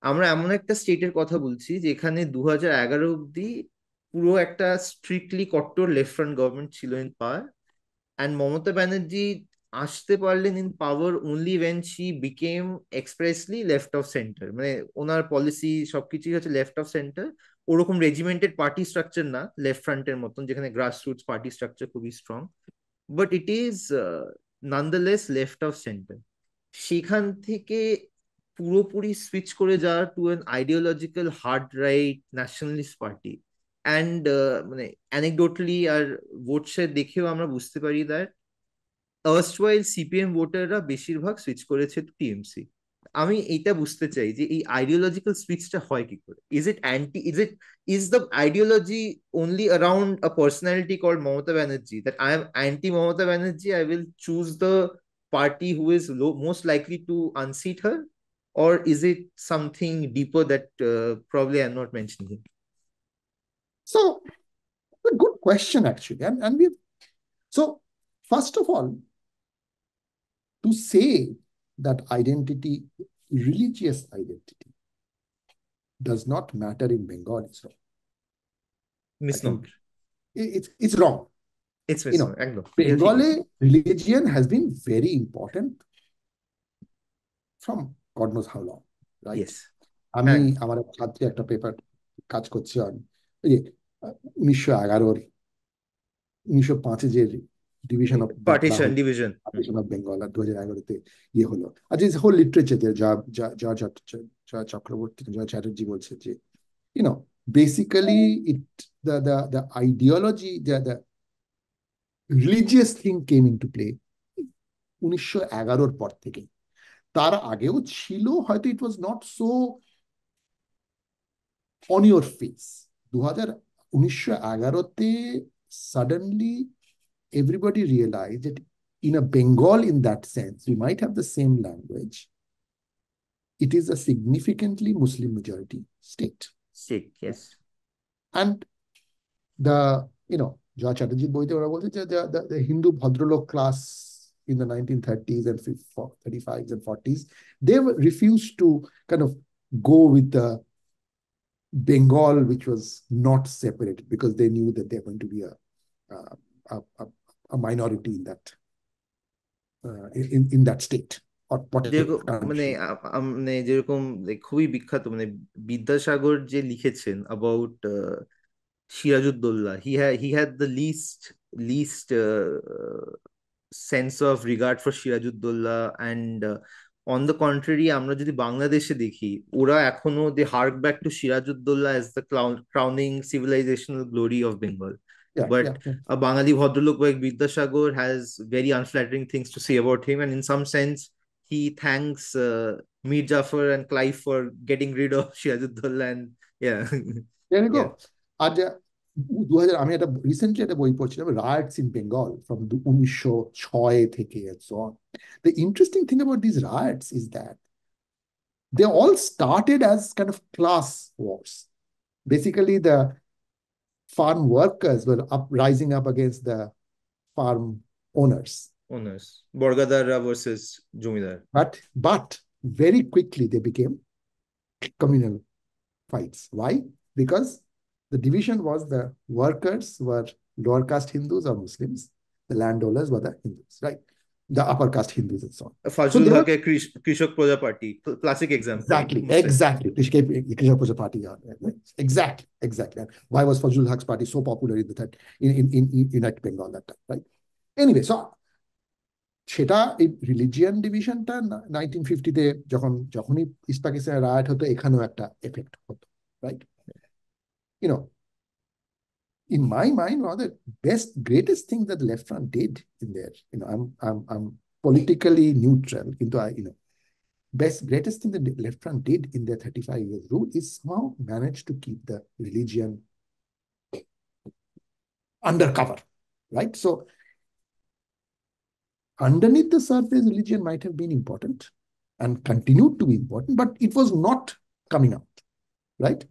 আমরা এমন একটা স্টেটের কথা বলছি যেখানে 2011 অব্দি পুরো একটা স্ট্রিক্টলি কট্টর লেফট ফ্রন্ট গভর্নমেন্ট ছিল in power, and Mamata Banerjee আসতে পারলেন in power only when she became expressly left of centre, মানে ওনার পলিসি সবকিছুই হচ্ছে লেফট অফ সেন্টার। ওরকম রেজিমেন্টেড পার্টি স্ট্রাকচার না লেফট ফ্রন্টের মতন, যেখানে গ্রাসরুটস পার্টি স্ট্রাকচার খুবই strong, but it is nonetheless left of centre. সেখান থেকে পুরোপুরি সুইচ করে যাওয়া to an ideological hard right nationalist party. And মানে অ্যানেকডোটালি আর ভোট শেয়ার দেখেও আমরা বুঝতে পারি দ্যাট আর্স্টওয়াইল সিপিএম ভোটাররা বেশিরভাগ সুইচ করেছে টু টিএমসি। আমি এইটা বুঝতে চাই যে এই আইডিওলজিক্যাল সুইচটা হয় কি করে? Is the ideology only around a personality called Mamata Banerjee, that I am anti Mamata Banerjee, I will choose the party who is most likely to unseat her? Or is it something deeper that probably I'm not mentioning here? So, a good question actually. And we so first of all, to say that identity, religious identity, does not matter in Bengal is wrong. I think Misnomer. it's wrong. It's You know, misnomer. একদম এটা ঠিক আছে। Bengali religion has been very important from God knows how long, right? Yes. আমি হ্যাঁ, আমার এক ছাত্রী একটা পেপার কাজ করছে অন এই যে 1911 1905 যে ডিভিশন অফ বাংলা পার্টিশন হলো, ডিভিশন। পার্টিশন অফ বেঙ্গল, আর 2011-তে ইয়ে হলো। আর যে হোল লিটারেচার যে জয় চক্রবর্তী, জয় চ্যাটার্জি বলছে যে you know basically it the ideology the religious thing came into play 1911-র পর থেকে। তার আগেও ছিল হয়তো, it was not so on your face. 1911-তে suddenly everybody realized that in a Bengal, in that sense, we might have the same language. It is a significantly Muslim majority state. ঠিক, yes. And Jaya Chatterjee boite ora bolche je the Hindu Bhadralok class in the 1930s and 35s and 40s, they refused to kind of go with the Bengal, which was not separated, because they knew that they're going to be a minority in that in that state or whatever যেরকম মানে country. মানে যেরকম খুবই বিখ্যাত, মানে বিদ্যাসাগর যে লিখেছেন about Sirajuddaulah, he had the least sense of regard for Sirajuddaulah, and on the contrary আমরা যদি বাংলাদেশে দেখি, ওরা এখনো they hark back to Sirajuddaulah as the crowning civilizational glory of Bengal. Yeah, But yeah, yeah. a Bangali ভদ্রলোক like Vidyasagar has very unflattering things to say about him, and in some sense he thanks Mir Jafar and Clive for getting rid of Shirajuddaulah, and yeah. There you Yeah. go. আর 2000 আমি একটা recently একটা বই পড়ছিলাম, riots in Bengal from 1906 থেকে and so on. The interesting thing about these riots is that they all started as kind of class wars. Basically, the farm workers were rising up against the farm owners. Owners, বর্গাদাররা versus zamindar. But very quickly they became communal fights. Why? Because the division was the workers were lower caste Hindus or Muslims, the landowners were the Hindus, right? The upper caste Hindus and so on. So Fazlul they were হকের কৃষক প্রজা party, classic example. exactly. Krishna Party. Exactly. And why was Fazlul Haq's party so popular in the in United Bengal that time, right? Anyway, so সেটা এই religion ডিভিশনটা 1950-তে যখনই east পাকিস্তানের riot হতো, এখানেও একটা এফেক্ট হতো, right? In my mind, one of the greatest things that the left front did in there, I'm politically neutral, into greatest thing that the left front did in their 35 years rule is somehow managed to keep the religion undercover, right? So underneath the surface, religion might have been important and continued to be important, but it was not coming out, right?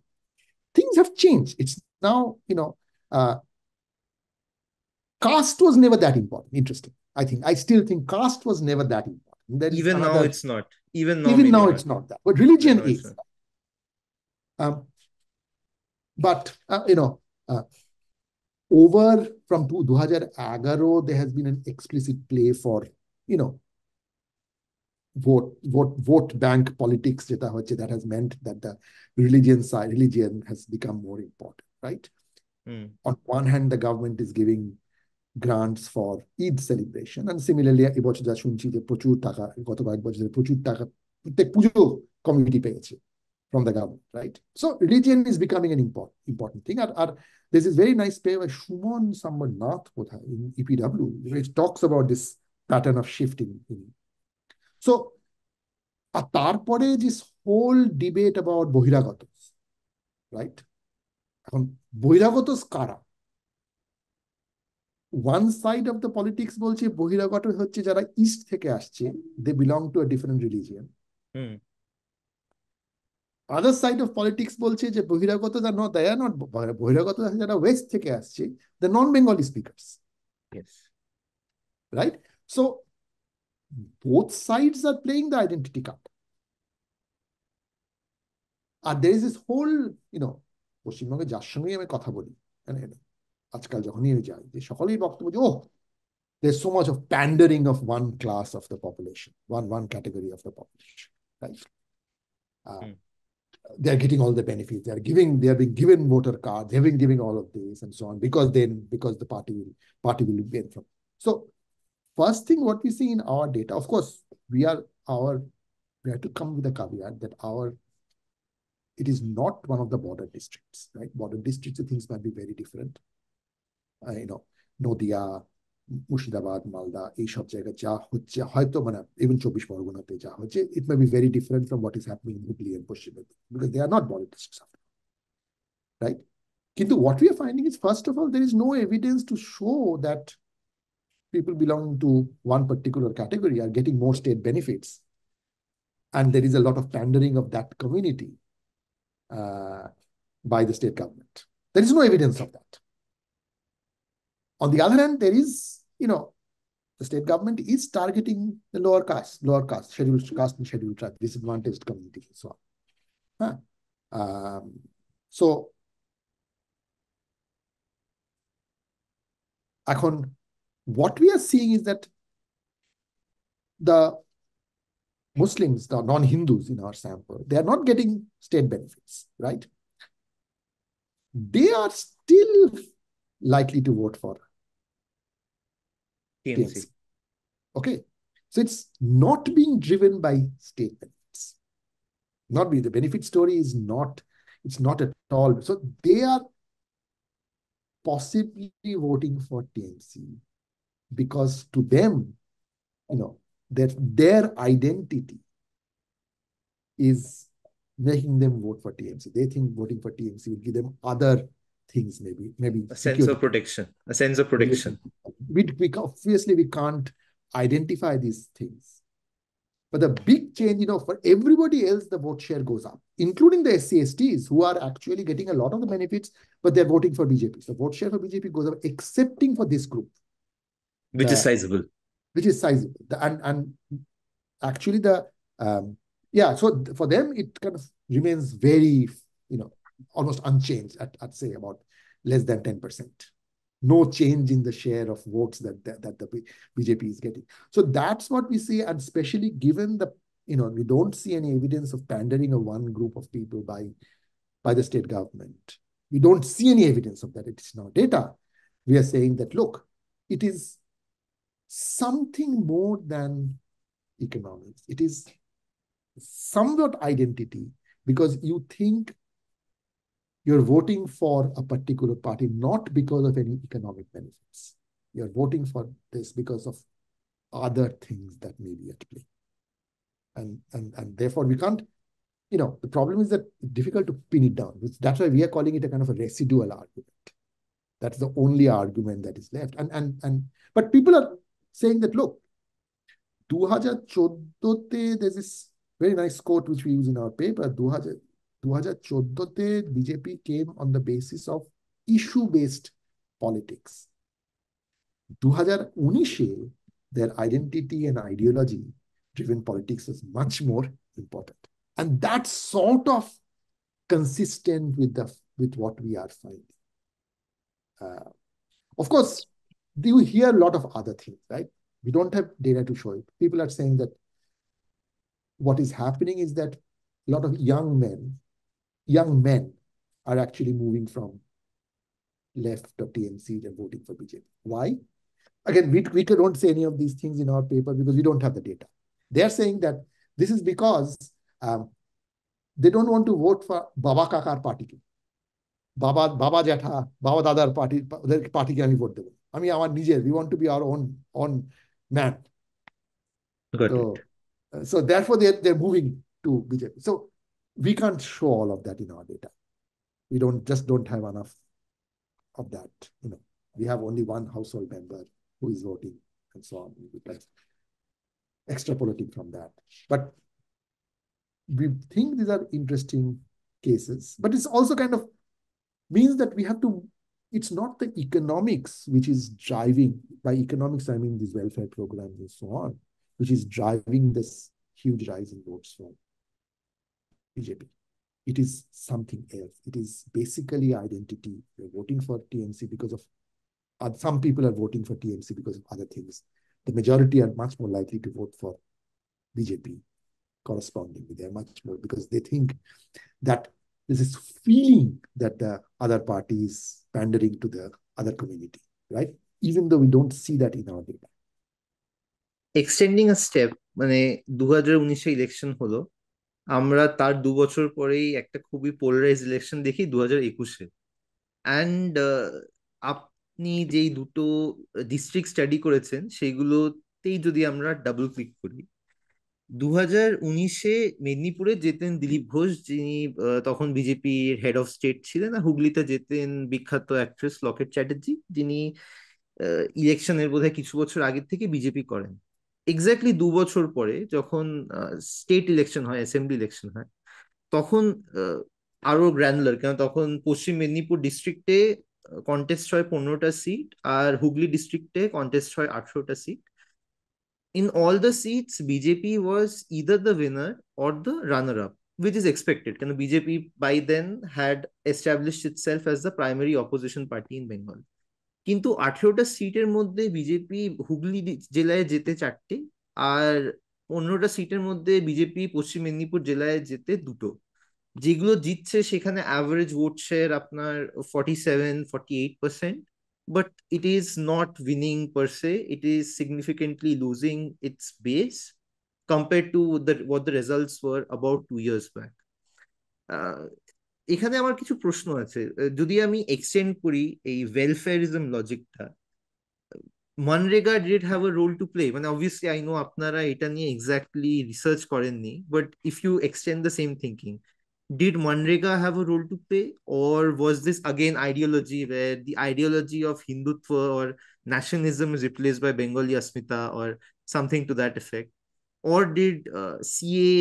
Things have changed. It's now, caste was never that important. Interesting. I still think caste was never that important. There is Even now another, it's not, even now even maybe now not, it's not that, but even religion now it's is. not. Um, but, over from 2011, there has been an explicit play for, vote bank politics যেটা হচ্ছে, that has meant that the religion has become more important, right? On one hand, the government is giving grants for Eid celebration, and similarly এবছর যা শুনছি যে প্রচুর টাকা, গত কয়েক বছরে প্রচুর টাকা প্রত্যেক পুজো কমিউনিটি পেয়েছে from the government, right? So religion is becoming an important thing. There's this very nice paper by Shumon Sambarnath in EPW, which talks about this pattern of shifting. So আর তারপরে this whole debate about বহিরাগত, right? এখন বহিরাগত কারা? One side of the politics বলছে বহিরাগত হচ্ছে যারা east থেকে আসছে, they belong to a different religion. Other side of politics বলছে যে বহিরাগত they are not বহিরাগত যারা ওয়েস্ট থেকে আসছে, the non-Bengali speakers. Yes. Right? So both sides are playing the identity card. R there is this whole, পশ্চিমবঙ্গে যার সঙ্গেই আমি কথা বলি, আজকাল যখনই আমি যাই, যে সকলেই বক্তব্য যে there's so much of pandering of one class of the population, one category of the population, right? They're getting all the benefits. They are being given voter cards. They've been giving all of this and so on because the party will gain from. So first thing, what we see in our data, of course, we have to come with a caveat that it is not one of the border districts, right? Border districts, things might be very different. Nodia, Murshidabad, Malda, এইসব জায়গায় যা হচ্ছে হয়তো even 24 পরগনাতে যা হচ্ছে, it may be very different from what is happening in Hooghly and Paschim Medinipur, because they are not border districts, right? কিন্তু what we are finding is, first of all, there is no evidence to show that people belonging to one particular category are getting more state benefits, and there is a lot of pandering of that community by the state government. There is no evidence of that. On the other hand, there is, the state government is targeting the lower caste, scheduled caste and scheduled tribe, disadvantaged communities and so on. So, এখন what we are seeing is that the Muslims, the non-Hindus in our sample, they are not getting state benefits, right? They are still likely to vote for TMC. Okay, so it's not being driven by state benefits. The benefit story is not, it's not at all. So they are possibly voting for TMC because to them, that their identity is making them vote for TMC. They think voting for TMC will give them other things, maybe a sense of protection. Obviously we can't identify these things, but the big change, for everybody else, the vote share goes up, including the SC/STs who are actually getting a lot of the benefits, but they're voting for BJP. So vote share for BJP goes up, excepting for this group, which is sizable. And actually so for them it kind of remains very, almost unchanged at say about less than 10%. No change in the share of votes that the BJP is getting. So that's what we see, and especially given the, we don't see any evidence of pandering of one group of people by the state government. We don't see any evidence of that. It is now data. We are saying that, look, it is something more than economics. It is somewhat identity, because you think you're voting for a particular party not because of any economic benefits. You're voting for this because of other things that may be at play. And therefore we can't, the problem is that it's difficult to pin it down. That's why we are calling it a kind of a residual argument. That's the only argument that is left. But people are saying that, look, 2014 there's this very nice quote which we use in our paper. 2014 BJP came on the basis of issue-based politics. 2019 their identity and ideology-driven politics is much more important. And that sort of consistent with what we are finding. Of course, you hear a lot of other things, right? We don't have data to show it. People are saying that what is happening is that a lot of young men are actually moving from left or TMC and voting for BJP. Why? Again, we don't say any of these things in our paper because we don't have the data. They're saying that this is because they don't want to vote for Baba Kakar party. Baba Jetha, Baba Dadar party, party ke ami vote debo. Ami amar nijer, we want to be our own man. Got it. So therefore they're moving to BJP. So we can't show all of that in our data. We don't have enough of that. We have only one household member who is voting and so on. Like extrapolating from that. But we think these are interesting cases, but it's also kind of means that we have to, it's not the economics which is driving, by economics I mean these welfare programs and so on, which is driving this huge rise in votes for BJP. It is something else. It is basically identity. We're voting for TMC because of, some people are voting for TMC because of other things. The majority are much more likely to vote for BJP correspondingly. They're much more because they think that there's this feeling that the other party is pandering to the other community, right? Even though we don't see that in our data. Extending a step, মানে 2019-এ election হলো, আমরা তার 2 বছর পরেই একটা খুবই polarise election দেখি 2021-এ। And আপনি যেই দুটো ডিস্ট্রিক্ট স্টাডি করেছেন সেইগুলোতেই যদি আমরা ডাবল ক্লিক করি, 2019-এ মেদিনীপুরে যেতেন দিলীপ ঘোষ, যিনি তখন বিজেপির হেড অফ স্টেট ছিলেন, আর হুগলিতে যেতেন বিখ্যাত অ্যাক্ট্রেস লকেট চ্যাটার্জি, যিনি ইলেকশনের বোধহয় কিছু বছর আগের থেকে বিজেপি করেন। এক্স্যাক্টলি 2 বছর পরে যখন স্টেট ইলেকশন হয়, অ্যাসেম্বলি ইলেকশন হয়, তখন আরো গ্র্যানুলার, কেন তখন পশ্চিম মেদিনীপুর ডিস্ট্রিক্টে কন্টেস্ট হয় 15টা সিট, আর হুগলি ডিস্ট্রিক্টে কন্টেস্ট হয় 18টা seat. In all the seats, BJP was either the winner or the runner-up, which is expected. Because BJP by then had established itself as the primary opposition party in Bengal. কিন্তু 18টা সিটের মধ্যে BJP Hooghly জেলায় যেতে 4টে, আর 15টা সিটের মধ্যে BJP পশ্চিম মেদিনীপুর জেলায় যেতে 2টো। যেগুলো জিতছে সেখানে অ্যাভারেজ ভোট শেয়ার আপনার 47-48%, but it is not winning per se. It is significantly losing its base compared to what the results were about 2 years back. এখানে আমার কিছু প্রশ্ন আছে। যদি আমি এক্সটেন্ড করি এই ওয়েলফেয়ারিজম লজিকটা, MNREGA did have a role to play, মানে অবভিয়াসলি আই নো আপনারা এটা নিয়ে এক্স্যাক্টলি রিসার্চ করেননি, but if you extend the same thinking, did Manrega have a role to play, or was this again ideology where the ideology of Hindutva or nationalism is replaced by Bengali Asmita or something to that effect? Or did CA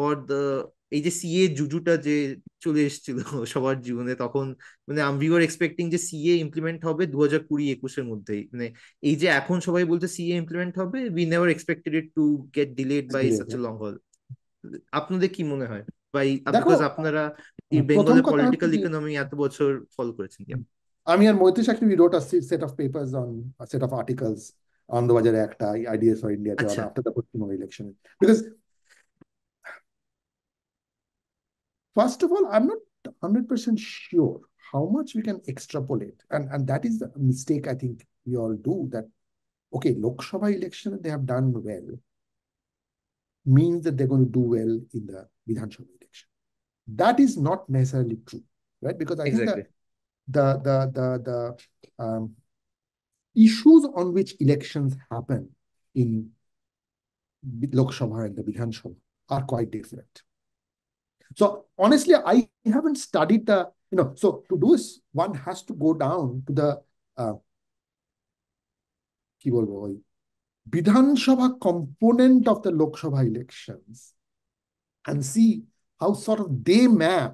or the এই যে CA জুজুটা যে চলে এসেছিল সবার জীবনে তখন, মানে we were expecting যে সিএ ইমপ্লিমেন্ট হবে 2020-21-এর মধ্যেই, মানে এই যে এখন সবাই বলতে সিএ ইমপ্লিমেন্ট হবে, we never expected it to get delayed by such a long haul. আপনাদের কি মনে হয়? বাই দেখো, বিকজ আপনারা এই প্রথম বেঙ্গলের কথা হচ্ছে পলিটিক্যাল যে ইকোনমি এত বছর ফলো করেছেন। আমি আর মৈত্রেশ actually we wrote a set of articles on 2001 ideas for India আচ্ছা, after the Pashchim election, because first of all I'm not 100% sure how much we can extrapolate, and that is the mistake I think we all do, that okay, Lok Sabha election they have done well means that they're going to do well in the Vidhan Sabha election. That is not necessarily true, right? Because I think that exactly. the issues on which elections happen in Lok Sabha and the Vidhan Sabha are quite different. So honestly, I haven't studied so to do this, one has to go down to the কি বলবো, ওই Vidhan Sabha component of the Lok Sabha elections and see how sort of they map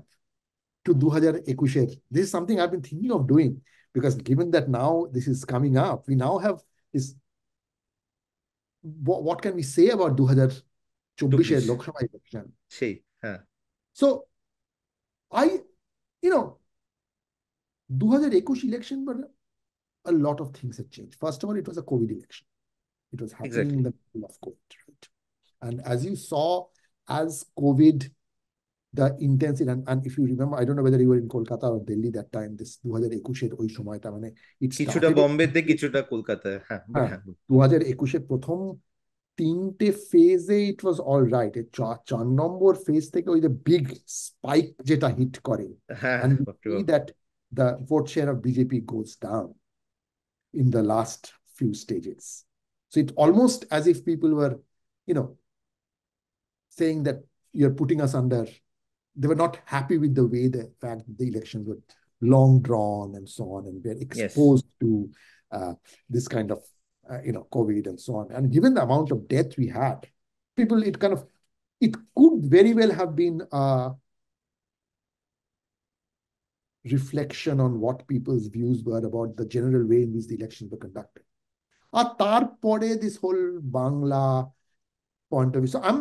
to 2021. This is something I've been thinking of doing, because given that now this is coming up, we now have this, what can we say about 2024 24 Lok Sabha election? সেই, হ্যাঁ। So I, you know, 2021 election, but a lot of things had changed. First of all, it was a COVID election. It was happening in Exactly. the middle of COVID, right? And as you saw, as COVID, the intensity, and if you remember, I don't know whether you were in Kolkata or Delhi that time, this 2021 ওই সময়টা মানে it কিছুটা started বম্বেতে, কিছুটা কলকাতায়, হ্যাঁ, but হ্যাঁ হ্যাঁ। 2021 প্রথম তিনটে ফেজে ইট ওয়াজ অল রাইট, চার নম্বর ফেজ থেকে ওই যে বিগ স্পাইক যেটা হিট করে, হ্যাঁ, and we বাপরে see বাপ। that the vote share of BJP goes down in the last few stages. So it's almost as if people were, you know, saying that you're putting us under. They were not happy with the way the fact the elections were long drawn and so on, and were yes. exposed to this kind of COVID and so on. And given the amount of death we had, people, it could very well have been a reflection on what people's views were about the general way in which the elections were conducted. আর তারপরে this whole Bangla point of view. So I'm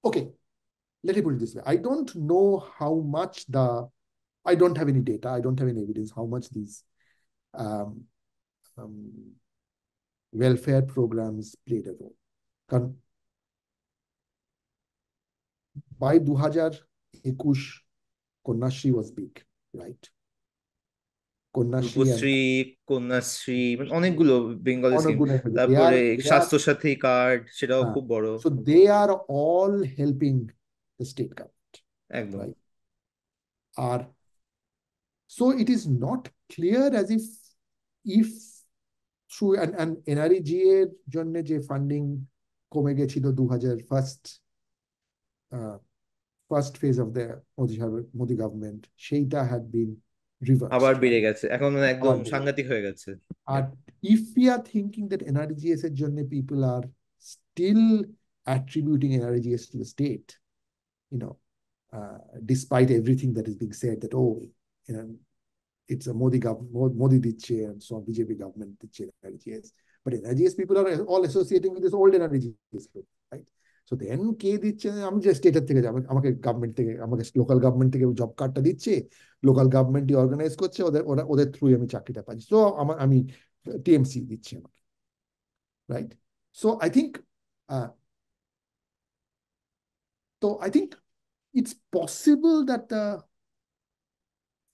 okay. Let me put it this way. I don't know how much I don't have any data. I don't have any evidence how much these um, um, welfare programs played a role. কারণ by 2021, Konyashree was big, right? Konyashree and Rupashree, Kanyashree, মানে অনেকগুলো Bengali scheme. অনেকগুলো তারপরে they are Swasthya Sathi card, সেটাও খুব বড়। so they are all helping the state government, একদম। right? Are so it is not clear as if through and NREG এর জন্য যে ফান্ডিং কমে গেছিল 2000 first phase of the Modi government, সেইটা হ্যাড বিন আবার রিভার্সড, বেড়ে রাইট? গেছে এখন, মানে একদম আবার বেড়ে গেছে। সাংঘাতিক হয়ে গেছে। আর if we are thinking that NRGS এর জন্য people are still attributing NRGS to the state, you know, despite everything that is being said that, oh, you know, it's a Modi government, Modi দিচ্ছে and so on, BJP government দিচ্ছে NRGS. But NRGS people are all associating with this old NRGS group, right? So then কে দিচ্ছে, আমি যে স্টেটের থেকে আমাকে government থেকে, আমাকে লোকাল গভর্নমেন্ট থেকে জব কার্ডটা দিচ্ছে, লোকাল গভর্নমেন্টই অর্গানাইজ করছে, ওদের থ্রুই আমি চাকরিটা পাচ্ছি, তো আমি টিএমসি দিচ্ছি আমাকে, right? So I think I think it's possible that the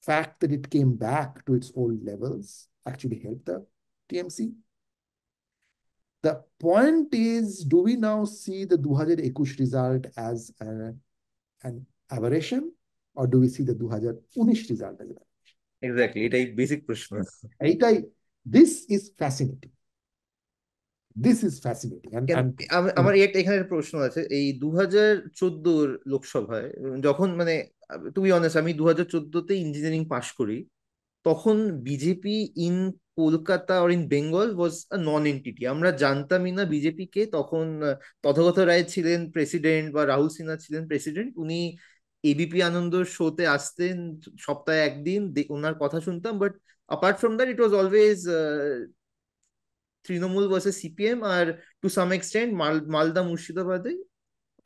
fact that it came back to its old levels actually helped the TMC. The point is, do we now see the 2021 result as an aberration, or do we see the 2019 result as an exactly, এটাই basic প্রশ্ন। aberration? This is fascinating. This is fascinating. কেন, And আমার এখানে একটা প্রশ্ন আছে। এই 2014 লোকসভায় যখন, মানে টু বি অনেস্ট, আমি 2014-তে ইঞ্জিনিয়ারিং পাশ করি, তখন BJP in Kolkata or in Bengal was a non entity. আমরা জানতামই না বিজেপি কে তখন। তথাগত রায় ছিলেন প্রেসিডেন্ট বা রাহুল সিনহা ছিলেন প্রেসিডেন্ট। উনি এবিপি আনন্দ শোতে আসতেন, সপ্তাহে একদিন, ওনার কথা শুনতাম। But apart from that it was always Trinamool versus CPM, আর টু সাম এক্সটেন্ট মালদা মুর্শিদাবাদে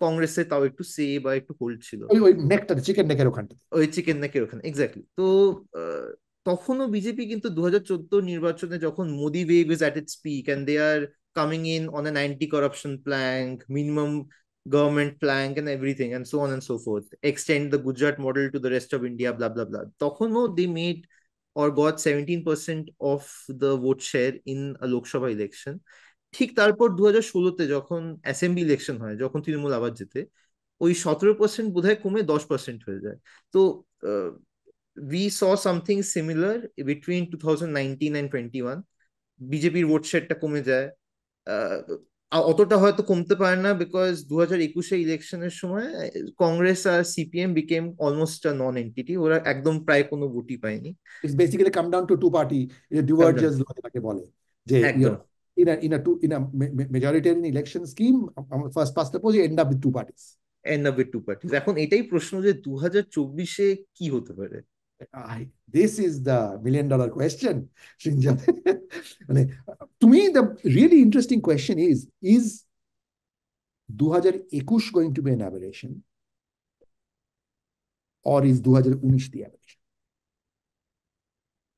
কংগ্রেসের তাও একটু সে বা একটু হোল্ড ছিল। ওই নেকটা চিকেন নেকের ওখানটা। ওই চিকেন নেকের ওখানে, এক্স্যাক্টলি। তো তখনও বিজেপি কিন্তু 2014 নির্বাচনে যখন Modi wave is at its peak and they are coming in on an anti corruption plank, minimum government plank and everything and so on and so forth, extend the Gujarat model to the rest of India, blah blah blah, তখনও they made or got 17% of the vote share in a Lok Sabha election. ঠিক তারপর 2016-তে যখন assembly election হয়, যখন তৃণমূল আবার যেতে, ওই 17% বোধহয় কমে 10% হয়ে যায়। তো we saw something similar between 2019 and 21। বিজেপির ভোট শেয়ারটা কমে যায়। আহ, অতটা হয়তো কমতে পারে না, বিকজ 2021-এ ইলেকশনের সময় কংগ্রেস আর সিপিএম বিকেম অলমোস্ট আ নন এন্টিটি, ওরা একদম প্রায় কোনো ভোটই পায়নি। It's basically come down to two party একদম, divergence যেটাকে বলে, যে একদম। you're in a majoritarian election scheme, first past the post, you end up with two parties. End off with two parties. এখন এটাই প্রশ্ন যে 2024-এ কি হতে পারে। This is the million-dollar question, Srinjoy. To me, the really interesting question is 2021 going to be an aberration? or is 2019 the aberration?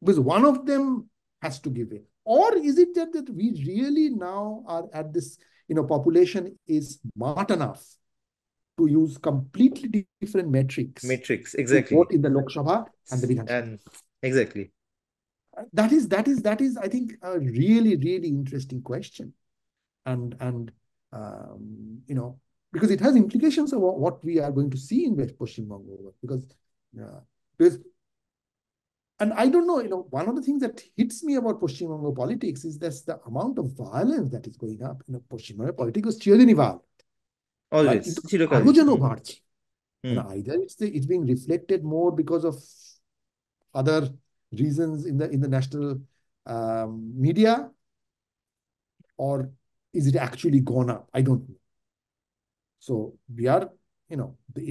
Because one of them has to give in. Or is it that we really now are at this, population is smart enough to use completely different metrics Matrix, to exactly. vote in the Lok Sabha and the Vidhan Sabha? And exactly. That is, I think, a really, really interesting question. And because it has implications of what we are going to see in West Pashchim Bengal. Because and I don't know, one of the things that hits me about Pashchim Bengal politics is that's the amount of violence that is going up. Pashchim Bengal politics was চিরদিনই violent, right? Always, কিন্তু আরো চিরকালই। যেন হুম বাড়ছে, হুম। either it's being reflected more because of other reasons in the national media, or is it actually gone up? I don't know. So we are,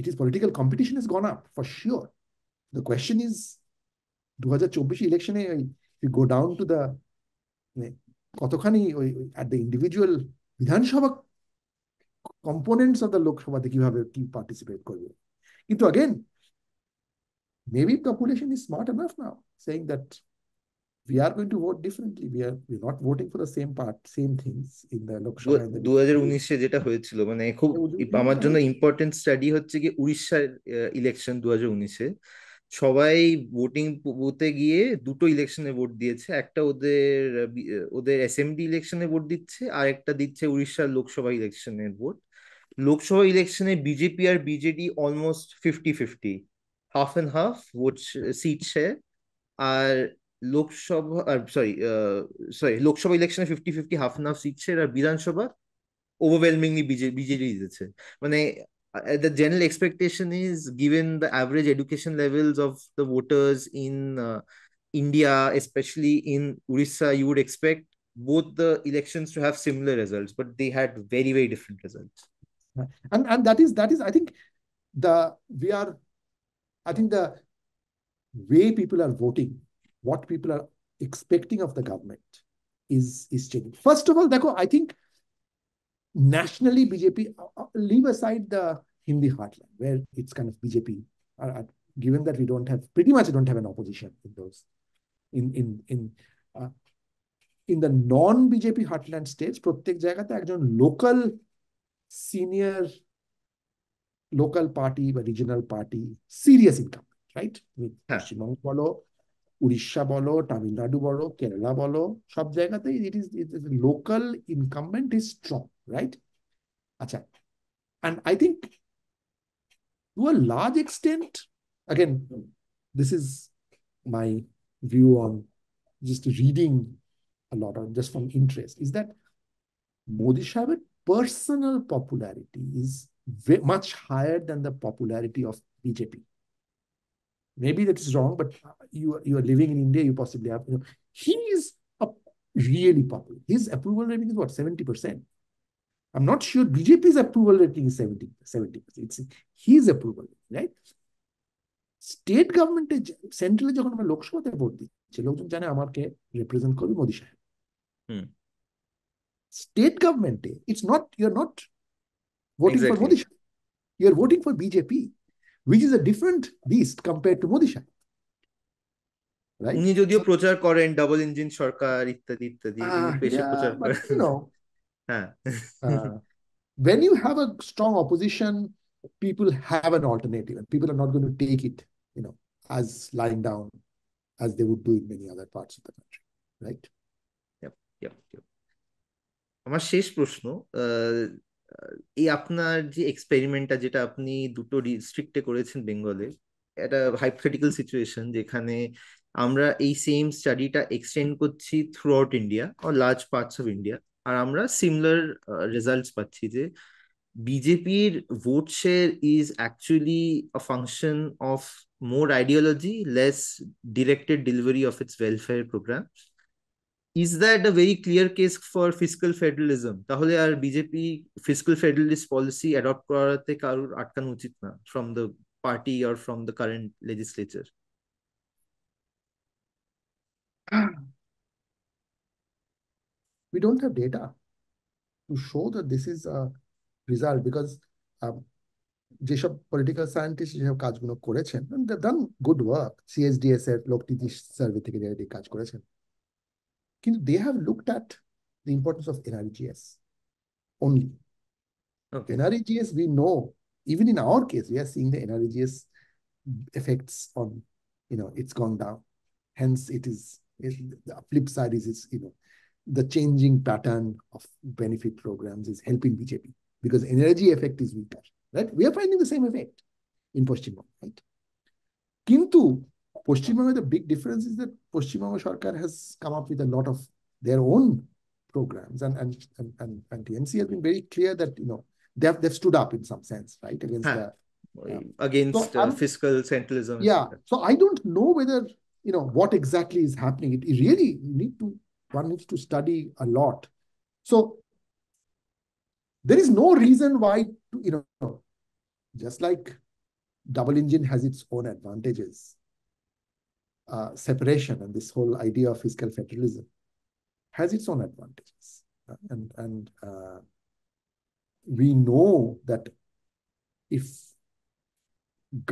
it is political competition has gone up for sure. The question is, 2024 ইলেকশনে you go down to the কতখানি at the individual বিধানসভা components of the Lok Sabha কিভাবে কি participate করবে। কিন্তু again, maybe population is smart enough now saying that we are going to vote differently. We're not voting for the same things in the Lok Sabha and the 2019-এ যেটা হয়েছিল, মানে খুব আমার জন্য ইম্পর্টেন্ট স্টাডি হচ্ছে কি উড়িষ্যার ইলেকশন 2019-এ। সবাই ভোটিং বুথে গিয়ে দুটো ইলেকশনে ভোট দিয়েছে, একটা ওদের অ্যাসেম্বলি ইলেকশনে ভোট দিচ্ছে, আর একটা দিচ্ছে উড়িষ্যার লোকসভা ইলেকশনের ভোট। লোকসভা ইলেকশনে বিজেপি আর BJD almost 50-50, half and half vote seat share. আর লোকসভা লোকসভা ইলেকশনে 50-50, half and half seat share. আর বিধানসভা overwhelmingly BJD জিতেছে। মানে the general expectation is, given the average education levels of the voters in India, especially in Orissa, you would expect both the elections to have similar results, but they had very, very different results. and that is I think the we are I think the way people are voting, what people are expecting of the government is changing. First of all, I think nationally BJP, leave aside the Hindi heartland where it's kind of BJP, given that we pretty much don't have an opposition in those uh, in the non BJP heartland states, প্রত্যেক জায়গাতে একজন senior local party বা regional party serious incumbent, right? হ্যাঁ। পশ্চিমবঙ্গ বলো, উড়িষ্যা বলো, তামিলনাড়ু বলো, কেরালা বলো, সব জায়গাতে it is local incumbent is strong, right? আচ্ছা, and I think to a large extent, again, this is my view on just reading a lot of just from interest, is that Modi Sahab's personal popularity is much higher than the popularity of BJP. Maybe that is wrong, but you are living in India, you possibly have, he is really popular. His approval rating is what, 70%? I'm not sure BJP's approval rating is 70%. It's his approval, right? State গভর্নমেন্টে সেন্ট্রালে যখন আমরা লোকসভাতে vote দিচ্ছি, লোকজন জানে আমাকে represent করবে মোদি সাহেব। স্টেট গভর্নমেন্টে it's not, you are not voting for Exactly. Modi Shah. You are voting for BJP, which is a different beast compared to Modi Shah. Right? উনি যদিও প্রচার করেন ডাবল ইঞ্জিন সরকার ইত্যাদি ইত্যাদি, বেশি প্রচার But করেন। হ্যাঁ। when you have a strong opposition, people have an alternative, and people are not going to take it, as lying down as they would do in many other parts of the country, right? Yep, yep, yep. আমার শেষ প্রশ্ন, এই আপনার যে এক্সপেরিমেন্টটা যেটা আপনি দুটো ডিস্ট্রিক্টে করেছেন বেঙ্গলে, একটা হাইপোথেটিক্যাল সিচুয়েশন যেখানে আমরা এই সেম স্টাডিটা এক্সটেন্ড করছি throughout India or large parts of India, আর আমরা সিমিলার রেজাল্টস পাচ্ছি যে বিজেপির vote share is actually a function of more ideology, less directed delivery of its welfare programs. Is that a very clear case for fiscal federalism? তাহলে আর BJP fiscal federalist policy adopt করাতে কারোর আটকানো উচিত না from the party or from the current legislature? We don't have data to show that this is a result, because যেসব political scientist যেসব কাজগুলো করেছেন, ডান গুড ওয়ার্ক, সিএসডিএস এর লোকনীতি সার্ভে থেকে যারা এই কাজ করেছেন, কিন্তু they have looked at the importance of NREGS only. Okay, NREGS, we know, even in our case, we are seeing the NREGS effects on, it's gone down. Hence, the flip side is, the changing pattern of benefit programs is helping BJP because energy effect is weaker, right? We are finding the same effect in Paschim Banga, right? Kintu, Paschim Banga, the big difference is that Paschim Banga Sarkar has come up with a lot of their own programs, and TMC has been very clear that they've stood up in some sense, right, against হ্যাঁ, the. So against fiscal centralism, yeah, etc. so I don't know whether what exactly is happening. It really one needs to study a lot. So there is no reason why just like double engine has its own advantages, separation and this whole idea of fiscal federalism has its own advantages, and we know that if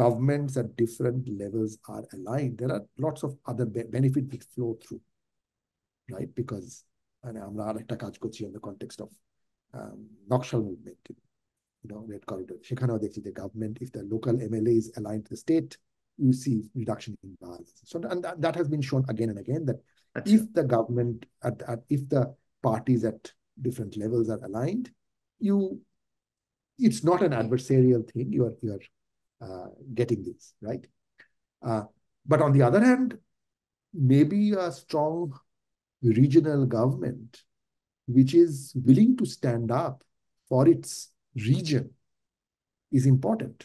governments at different levels are aligned, there are lots of other benefits that flow through, right? Because আমরা আরেকটা কাজ করছি in the context of Nakshal movement, Red Corridor. সেখানেও দেখছি যে government, if the local MLA is aligned to the state, you see reduction in violence. So and that has been shown again and again that আচ্ছা, if the government if the parties at different levels are aligned, it's not an adversarial thing. You are getting this, right? But on the other hand, maybe a strong regional government which is willing to stand up for its region is important,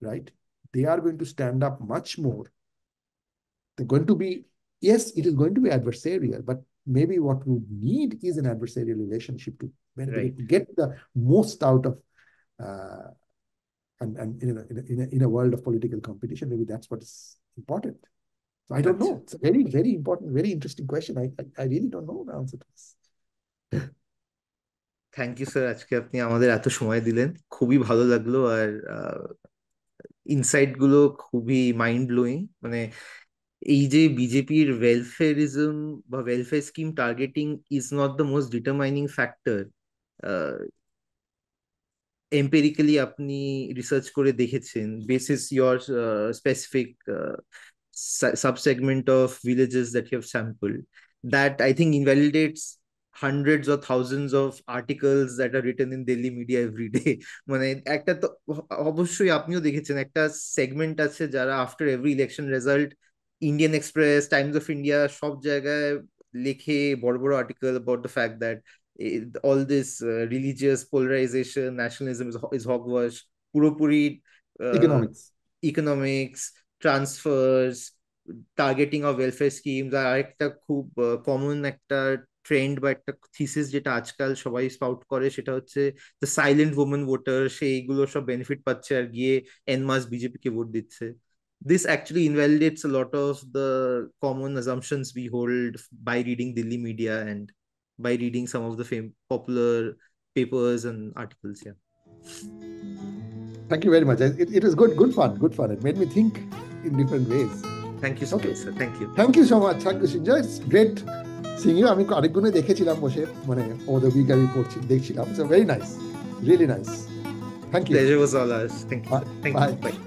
right? They are going to stand up much more. They're going to be, yes, it is going to be adversarial, but maybe what we need is an adversarial relationship to right. get the most out of and in a world of political competition. Maybe that's what is important. So I don't আচ্ছা, know. It's a very, very important, very interesting question. I really don't know the answer to this. Thank you sir, আজকে আপনি আমাদের এত সময় দিলেন, খুবই ভালো লাগলো। আর ইনসাইট গুলো খুবই মাইন্ড ব্লোয়িং। মানে এই যে বিজেপির ওয়েলফেয়ারিজম বা welfare scheme targeting is not the most determining factor, empirically আপনি রিসার্চ করে দেখেছেন, basis your specific subsegment of villages that you have sampled, that I think invalidates hundreds or thousands of articles that are written in Delhi media every day. মানে একটা তো অবশ্যই আপনিও দেখেছেন, একটা সেগমেন্ট আছে যারা after every election result Indian Express, Times of India সব জায়গায় লেখে বড় বড় article about the fact that all this religious polarization, nationalism is hogwash, পুরোপুরি Economics. Economics, transfers, targeting of welfare schemes. আর আরেকটা খুব কমন একটা ট্রেন্ড বা একটা থিসিস যেটা আজকাল সবাই স্পাউট করে, সেটা হচ্ছে দ্য সাইলেন্ট ওমেন ভোটার, সেইগুলো সব বেনিফিট পাচ্ছে আর গিয়ে এন মাস বিজেপি কে ভোট দিচ্ছে। This actually invalidates a lot of the common assumptions we hold by reading Delhi media and by reading some of the popular papers and articles. Yeah. Thank you very much. It was good fun. It made me think in different ways. Thank you so Okay. much, sir. Thank you. Thank you so much. Thank you, Srinjoy. It's great seeing you. আমি আরেকগুলো দেখেছিলাম বসে, মানে over the week আমি দেখছিলাম. So very nice. Really nice. Thank you. Pleasure was all ours. Thank you, sir. Thank you. Bye. Bye.